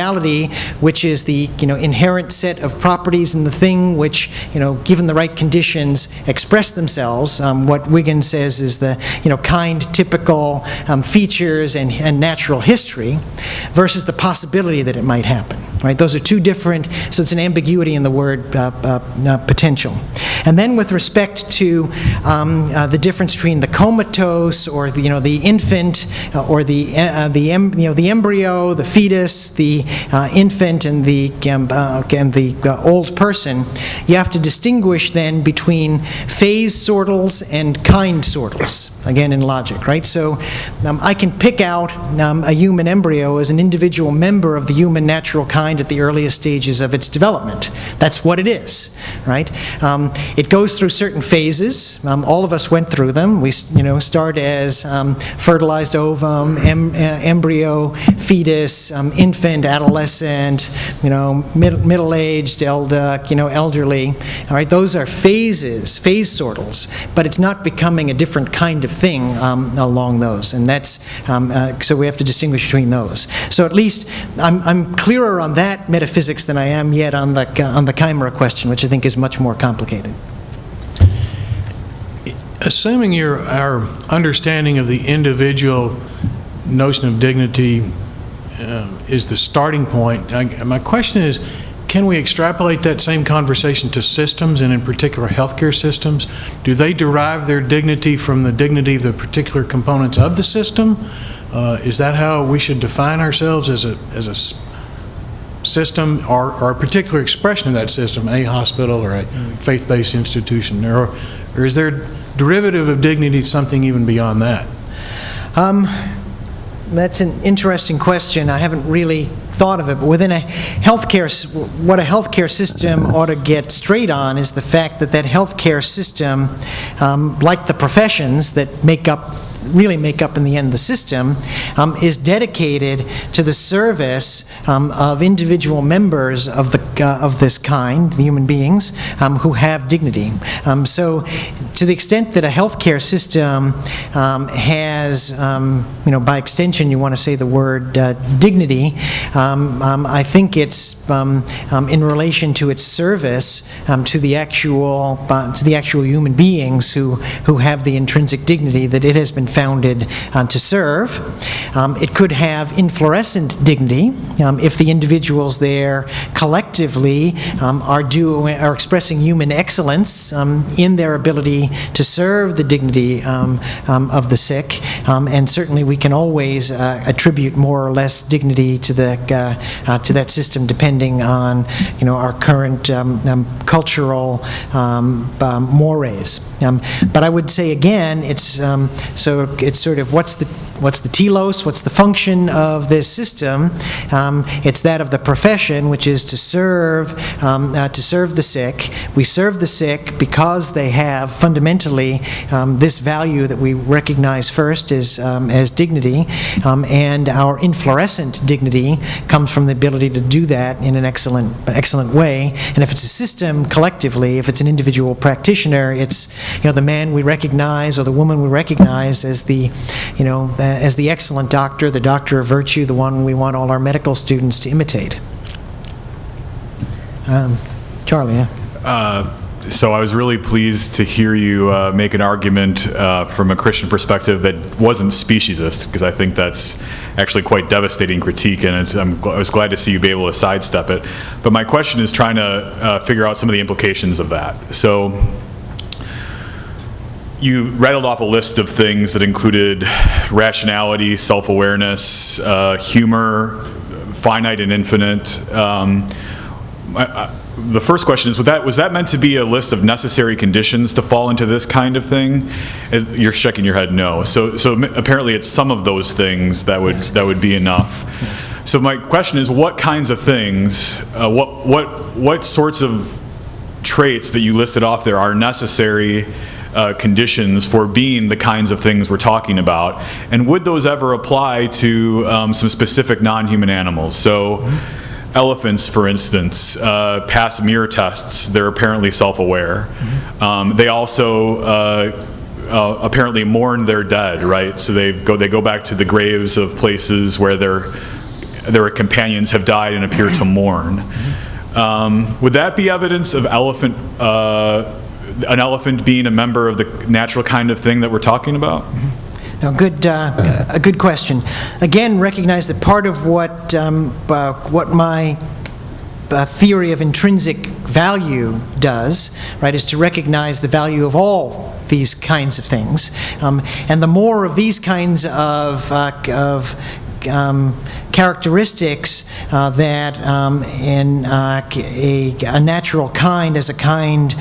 which is the inherent set of properties in the thing which, given the right conditions, express themselves. What Wiggins says is the kind, typical features and natural history, versus the possibility that it might happen. Right? Those are two different. So it's an ambiguity in the word potential. And then with respect to the difference between the comatose or the infant or the embryo, the fetus, the infant, and the old person, you have to distinguish then between phase sortals and kind sortals, again in logic, right? So I can pick out a human embryo as an individual member of the human natural kind at the earliest stages of its development. That's what it is, right? It goes through certain phases. All of us went through them. We start as fertilized ovum, embryo, fetus, infant, adolescent, middle-aged, elderly. All right, those are phases, phase sortals, but it's not becoming a different kind of thing along those, and that's so we have to distinguish between those. So at least I'm clearer on that metaphysics than I am yet on the chimera question, which I think is much more complicated. Assuming our understanding of the individual notion of dignity is the starting point, my question is, can we extrapolate that same conversation to systems, and in particular healthcare systems? Do they derive their dignity from the dignity of the particular components of the system? Is that how we should define ourselves as a system, or a particular expression of that system, a hospital or a faith-based institution? Or is there derivative of dignity something even beyond that? That's an interesting question. I haven't really thought of it, but within what a healthcare system ought to get straight on is the fact that healthcare system, like the professions that really make up in the end the system, is dedicated to the service of individual members of this kind, the human beings, who have dignity. So to the extent that a healthcare system has, by extension you want to say the word dignity, I think it's in relation to its service to the actual human beings who have the intrinsic dignity that it has been founded to serve. It could have inflorescent dignity if the individuals there collectively are expressing human excellence in their ability to serve the dignity of the sick, and certainly we can always attribute more or less dignity to that system depending on our current cultural mores. But I would say again, it's sort of what's the telos, what's the function of this system? It's that of the profession, which is to serve the sick. We serve the sick because they have fundamentally this value that we recognize first as dignity, and our inflorescent dignity comes from the ability to do that in an excellent way. And if it's a system collectively, if it's an individual practitioner, it's the man we recognize or the woman we recognize as the excellent doctor, the doctor of virtue, the one we want all our medical students to imitate. Charlie, yeah? So I was really pleased to hear you make an argument from a Christian perspective that wasn't speciesist, because I think that's actually quite devastating critique, and I was glad to see you be able to sidestep it. But my question is trying to figure out some of the implications of that. So you rattled off a list of things that included rationality, self-awareness, humor, finite and infinite. The first question is, was that meant to be a list of necessary conditions to fall into this kind of thing? You're shaking your head no. So apparently it's some of those things that would be enough. Yes. So my question is, what kinds of things, what sorts of traits that you listed off there are necessary conditions for being the kinds of things we're talking about? And would those ever apply to some specific non-human animals? So elephants, for instance, pass mirror tests. They're apparently self-aware. They also apparently mourn their dead, right? So they go back to the graves of places where their companions have died and appear to mourn. Would that be evidence of an elephant being a member of the natural kind of thing that we're talking about? Now, a good question. Again, recognize that part of what my theory of intrinsic value does, right, is to recognize the value of all these kinds of things, and the more of these kinds of characteristics that a natural kind as a kind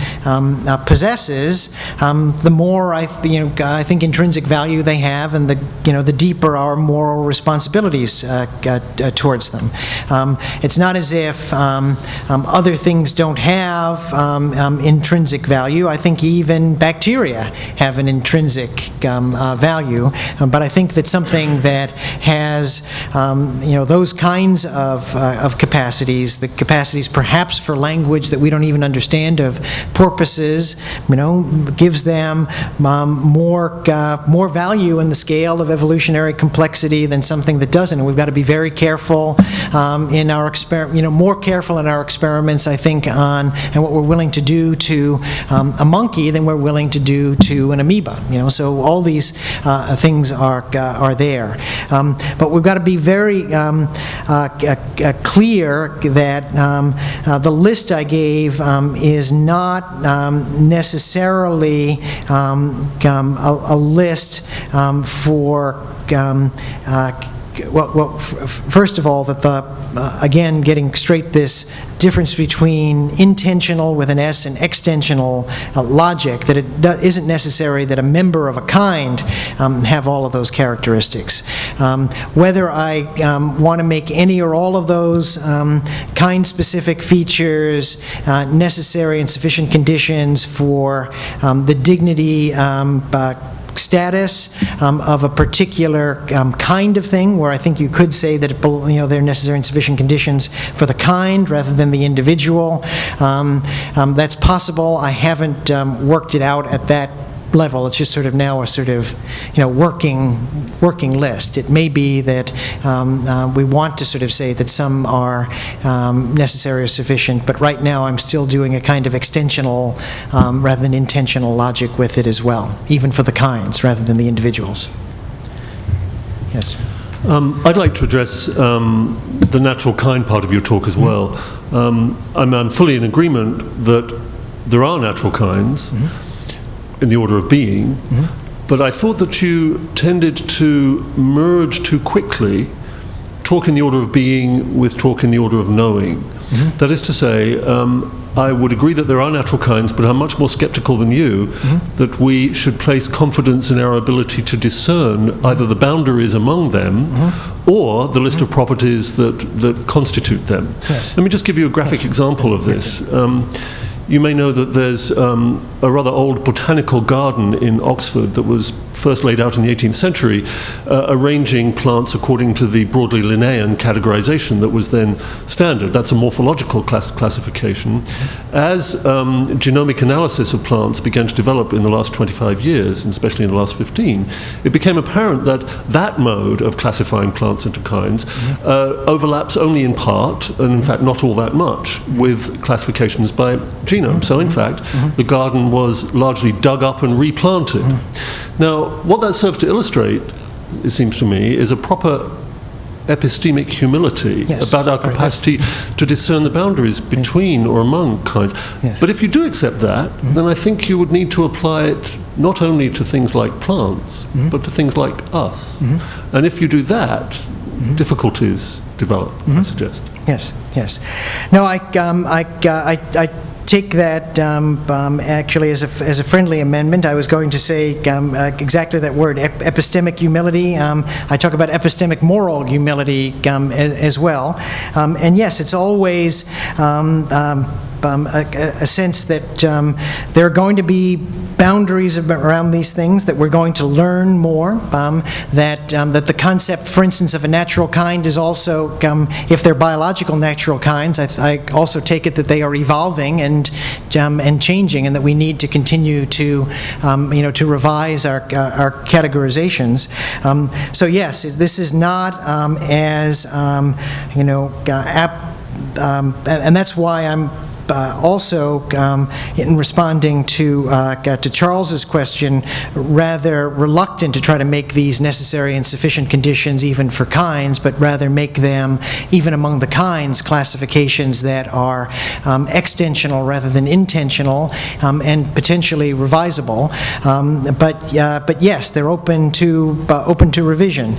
possesses, the more I think intrinsic value they have, and the deeper our moral responsibilities towards them. It's not as if other things don't have intrinsic value. I think even bacteria have an intrinsic value, but I think that something that has those kinds of capacities, the capacities perhaps for language that we don't even understand, of porpoises, gives them more value in the scale of evolutionary complexity than something that doesn't. And we've got to be very careful in our more careful in our experiments, I think, on and what we're willing to do to a monkey than we're willing to do to an amoeba. So all these things are there, but we've got to be very clear that the list I gave is not necessarily a list for first of all, that again, getting straight this difference between intentional with an S and extensional logic, that it isn't necessary that a member of a kind have all of those characteristics. Whether I want to make any or all of those kind-specific features necessary and sufficient conditions for the dignity status of a particular kind of thing, where I think you could say that they're necessary and sufficient conditions for the kind rather than the individual. That's possible. I haven't worked it out at that level. It's just sort of now a sort of working list. It may be that we want to sort of say that some are necessary or sufficient, but right now I'm still doing a kind of extensional rather than intentional logic with it as well, even for the kinds rather than the individuals. Yes. I'd like to address the natural kind part of your talk as well. I'm fully in agreement that there are natural kinds in the order of being, but I thought that you tended to merge too quickly talk in the order of being with talk in the order of knowing. That is to say, I would agree that there are natural kinds, but I'm much more skeptical than you that we should place confidence in our ability to discern either the boundaries among them or the list of properties that constitute them. Yes. Let me just give you a graphic example of this. You may know that there's a rather old botanical garden in Oxford that was first laid out in the 18th century, arranging plants according to the broadly Linnaean categorization that was then standard. That's a morphological classification. As genomic analysis of plants began to develop in the last 25 years, and especially in the last 15, it became apparent that that mode of classifying plants into kinds overlaps only in part, and in fact not all that much, with classifications by genotype. Arboretum. So, in fact, the garden was largely dug up and replanted. Now, what that serves to illustrate, it seems to me, is a proper epistemic humility about our capacity to discern the boundaries between or among kinds. But if you do accept that, then I think you would need to apply it not only to things like plants, but to things like us. And if you do that, difficulties develop, I suggest. Yes, yes. No, I take that actually as a friendly amendment. I was going to say exactly that word, epistemic humility. I talk about epistemic moral humility as well. And yes, it's always a sense that there are going to be boundaries around these things, that we're going to learn more, that the concept, for instance, of a natural kind is also, if they're biological natural kinds, I also take it that they are evolving and changing, and that we need to continue to, to revise our categorizations. So yes, this is not as, and that's why I'm also, in responding to Charles's question, rather reluctant to try to make these necessary and sufficient conditions even for kinds, but rather make them, even among the kinds, classifications that are extensional rather than intentional, and potentially revisable. But yes, they're open to revision.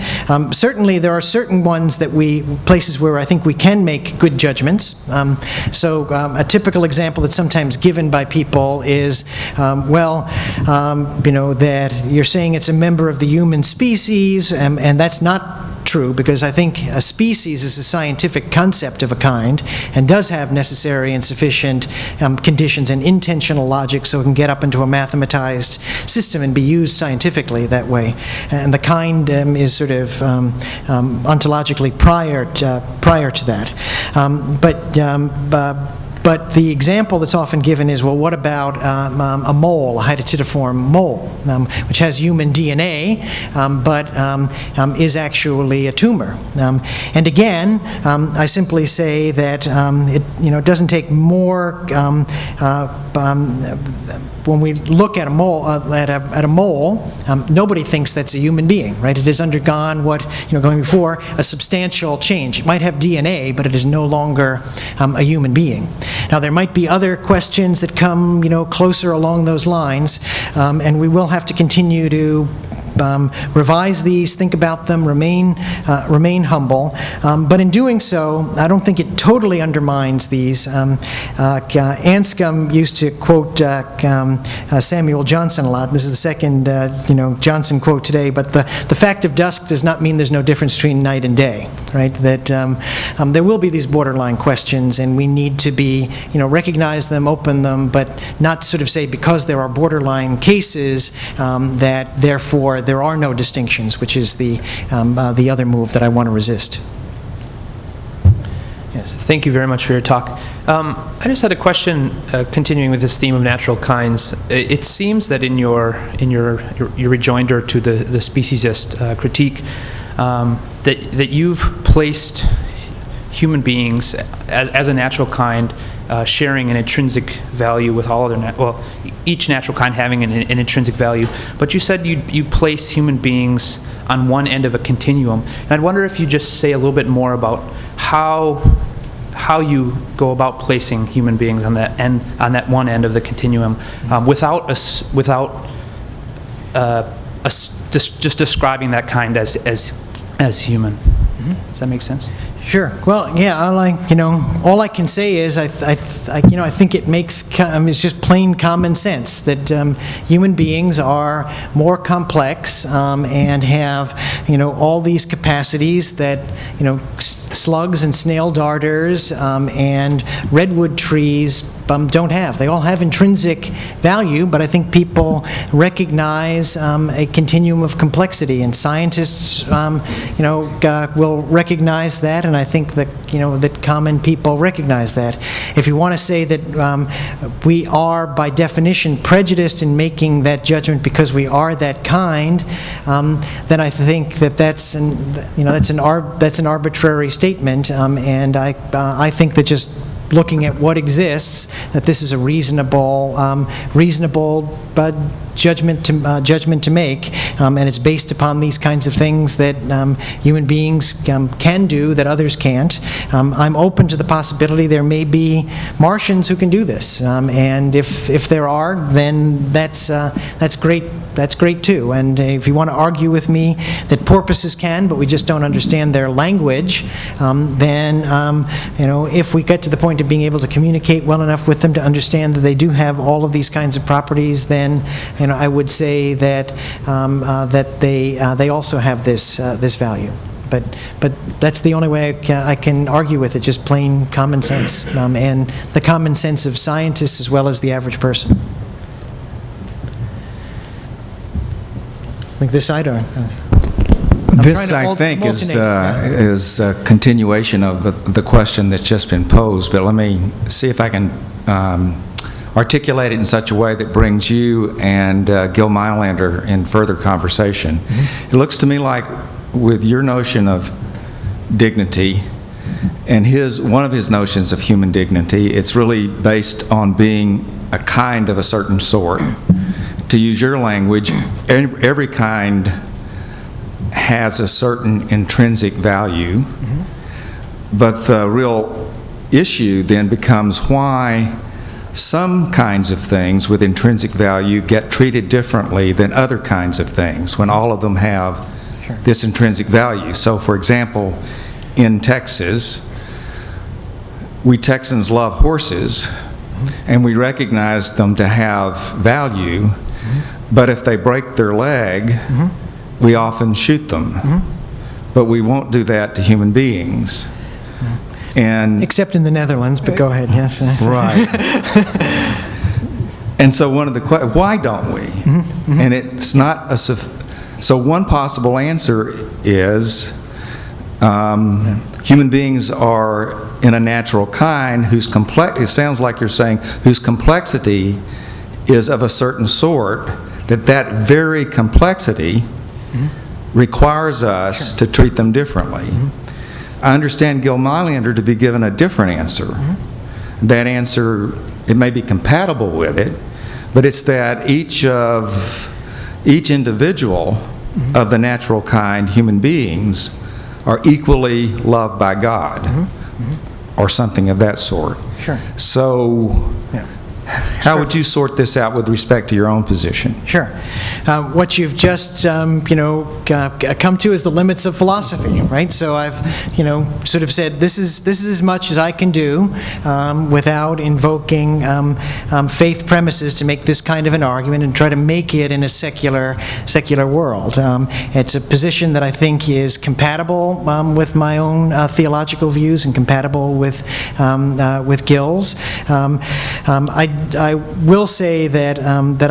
Certainly, there are certain ones places where I think we can make good judgments. So a typical example that's sometimes given by people is, that you're saying it's a member of the human species, and that's not true, because I think a species is a scientific concept of a kind and does have necessary and sufficient conditions and intentional logic, so it can get up into a mathematized system and be used scientifically that way. And the kind is sort of ontologically prior to that. But the example that's often given is, well, what about a mole, a hydatidiform mole, which has human DNA, but is actually a tumor? And again, I simply say that it doesn't take more. When we look at a mole, nobody thinks that's a human being, right? It has undergone what, going before, a substantial change. It might have DNA, but it is no longer a human being. Now, there might be other questions that come, closer along those lines, and we will have to continue to revise these, think about them, remain humble. But in doing so, I don't think it totally undermines these. Anscombe used to quote Samuel Johnson a lot. This is the second Johnson quote today. But the fact of dusk does not mean there's no difference between night and day, right? That there will be these borderline questions, and we need to recognize them, open them, but not sort of say because there are borderline cases that therefore there are no distinctions, which is the other move that I want to resist. Yes, thank you very much for your talk. I just had a question, continuing with this theme of natural kinds. It seems that in your rejoinder to the speciesist critique, that you've placed human beings as a natural kind, sharing an intrinsic value with all other each natural kind having an intrinsic value. But you said you place human beings on one end of a continuum. And I'd wonder if you just say a little bit more about how you go about placing human beings on that one end of the continuum, without just describing that kind as human. Does that make sense? Sure. Well, yeah. All I can say is I think it makes it's just plain common sense that human beings are more complex and have all these capacities that slugs and snail darters and redwood trees don't have. They all have intrinsic value, but I think people recognize a continuum of complexity, and scientists will recognize that, and I think that that common people recognize that. If you want to say that we are by definition prejudiced in making that judgment because we are that kind, then I think that's an arbitrary statement, and I think that just looking at what exists, that this is a reasonable judgment to make, and it's based upon these kinds of things that human beings can do that others can't. I'm open to the possibility there may be Martians who can do this, and if there are, then that's great. That's great too. And if you want to argue with me that porpoises can, but we just don't understand their language, then if we get to the point of being able to communicate well enough with them to understand that they do have all of these kinds of properties, then I would say that they also have this value. But that's the only way I can argue with it, just plain common sense, and the common sense of scientists as well as the average person. I think this side, This, I think, is a continuation of the question that's just been posed, but let me see if I can articulate it in such a way that brings you and Gil Meilander in further conversation. Mm-hmm. It looks to me like with your notion of dignity and one of his notions of human dignity, it's really based on being a kind of a certain sort. To use your language, every kind has a certain intrinsic value, mm-hmm. but the real issue then becomes why some kinds of things with intrinsic value get treated differently than other kinds of things when all of them have this intrinsic value. So, for example, in Texas, we Texans love horses, mm-hmm. and we recognize them to have value. But if they break their leg, mm-hmm. we often shoot them. Mm-hmm. But we won't do that to human beings. Mm-hmm. And except in the Netherlands, but go ahead, yes. Right. And so one of the why don't we? Mm-hmm. Mm-hmm. And it's not a so one possible answer is human beings are in a natural kind whose it sounds like you're saying, whose complexity is of a certain sort, that very complexity mm-hmm. requires us to treat them differently. Mm-hmm. I understand Gil Meilander to be given a different answer. Mm-hmm. That answer, it may be compatible with it, but it's that each individual mm-hmm. of the natural kind, human beings, are equally loved by God, mm-hmm. Mm-hmm. or something of that sort. Sure. So, yeah. How would you sort this out with respect to your own position? Sure. What you've just, come to is the limits of philosophy, right? So I've, sort of said this is as much as I can do without invoking faith premises to make this kind of an argument and try to make it in a secular world. It's a position that I think is compatible with my own theological views and compatible with Gil's. I will say that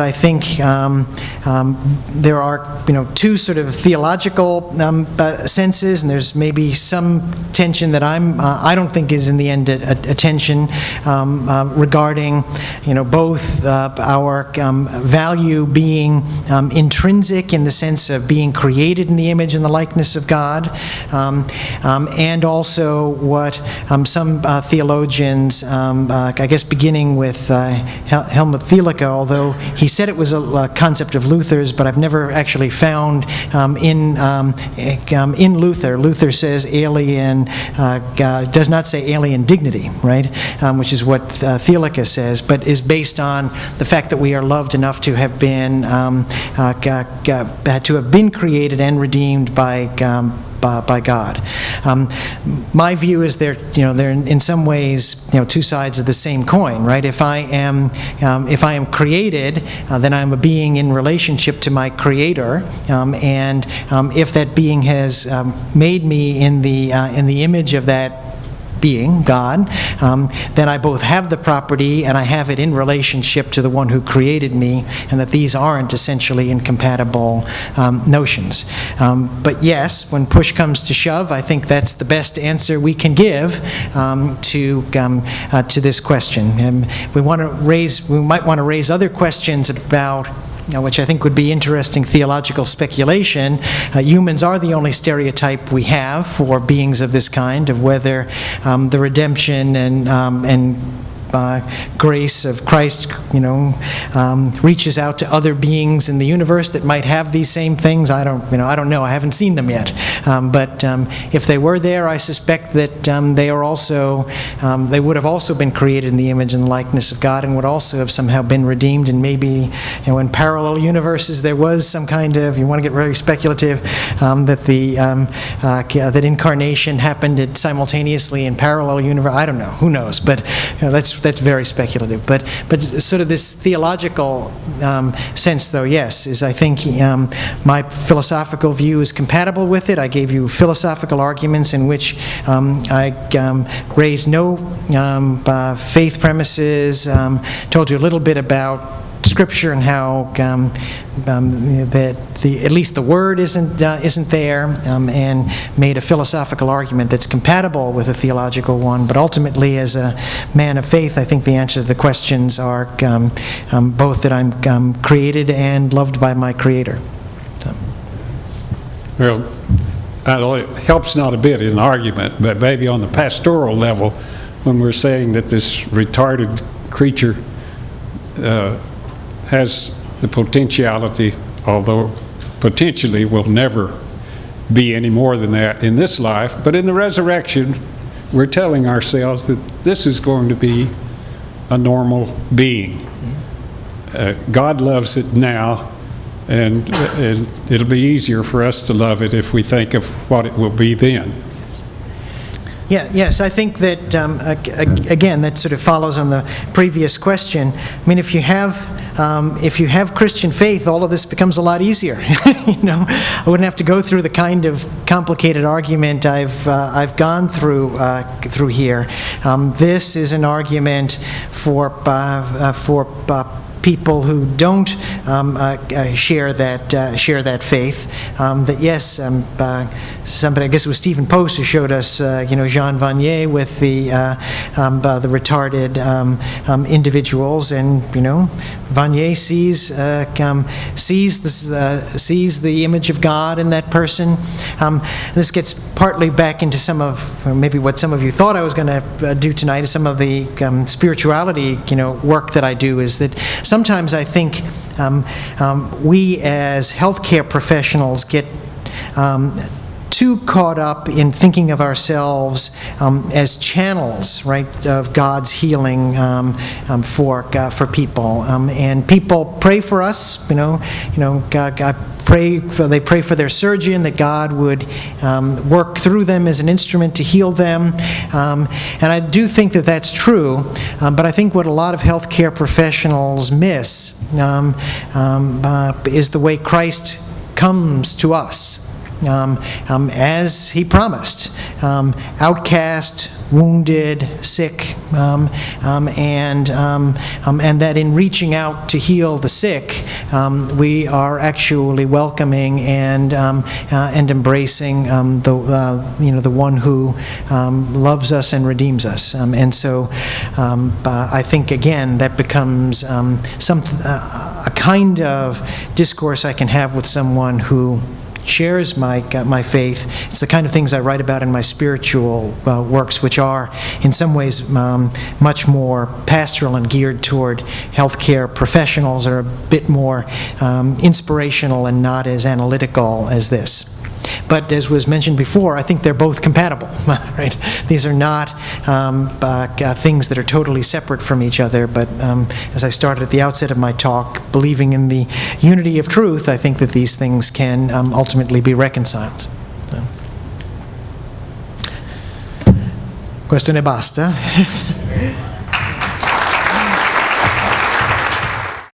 I think there are two sort of theological senses, and there's maybe some tension that I don't think is in the end a tension regarding both our value being intrinsic in the sense of being created in the image and the likeness of God, and also what some theologians, I guess beginning with Helmut Thielicke, although he said it was a concept of Luther's, but I've never actually found in Luther says alien, does not say alien dignity, right? Which is what Thielicke says, but is based on the fact that we are loved enough to have been created and redeemed by God. My view is they're in some ways two sides of the same coin, right? If I am created, then I'm a being in relationship to my Creator, and if that being has made me in the image of that being, God, then I both have the property and I have it in relationship to the one who created me, and that these aren't essentially incompatible notions. But yes, when push comes to shove, I think that's the best answer we can give to this question. And we might want to raise other questions about which I think would be interesting theological speculation. Humans are the only stereotype we have for beings of this kind, of whether the redemption and grace of Christ, reaches out to other beings in the universe that might have these same things. I don't know. I haven't seen them yet. But if they were there, I suspect that they would have also been created in the image and likeness of God, and would also have somehow been redeemed. And maybe, in parallel universes, there was some kind of, you want to get very speculative, that incarnation happened simultaneously in parallel universe. I don't know. Who knows? But that's very speculative. But sort of this theological sense, though, yes, is I think my philosophical view is compatible with it. I gave you philosophical arguments in which I raised no faith premises, told you a little bit about Scripture and how that at least the Word isn't there, and made a philosophical argument that's compatible with a theological one. But ultimately, as a man of faith, I think the answer to the questions are both that I'm created and loved by my Creator. So. Well, it helps not a bit in argument, but maybe on the pastoral level, when we're saying that this retarded creature has the potentiality, although potentially will never be any more than that in this life, but in the resurrection, we're telling ourselves that this is going to be a normal being. God loves it now, and it'll be easier for us to love it if we think of what it will be then. Yes, I think that, again, that sort of follows on the previous question. I mean, if you have Christian faith, all of this becomes a lot easier. I wouldn't have to go through the kind of complicated argument I've gone through here. This is an argument for people who don't share that faith. That yes, somebody, I guess it was Stephen Post who showed us, Jean Vanier with the retarded individuals, and Vanier sees the image of God in that person. This gets partly back into some of maybe what some of you thought I was going to do tonight. Is some of the spirituality work that I do, is that sometimes I think we as healthcare professionals get too caught up in thinking of ourselves as channels, right, of God's healing for people, and people pray for us. God they pray for their surgeon that God would work through them as an instrument to heal them, and I do think that that's true. But I think what a lot of healthcare professionals miss is the way Christ comes to us. As he promised, outcast, wounded, sick, and that in reaching out to heal the sick, we are actually welcoming and embracing the one who loves us and redeems us, and so I think again that becomes a kind of discourse I can have with someone who shares my faith. It's the kind of things I write about in my spiritual works, which are in some ways much more pastoral and geared toward healthcare professionals, or a bit more inspirational and not as analytical as this. But as was mentioned before, I think they're both compatible, right? These are not things that are totally separate from each other, but as I started at the outset of my talk, believing in the unity of truth, I think that these things can ultimately be reconciled. So. Questo ne basta?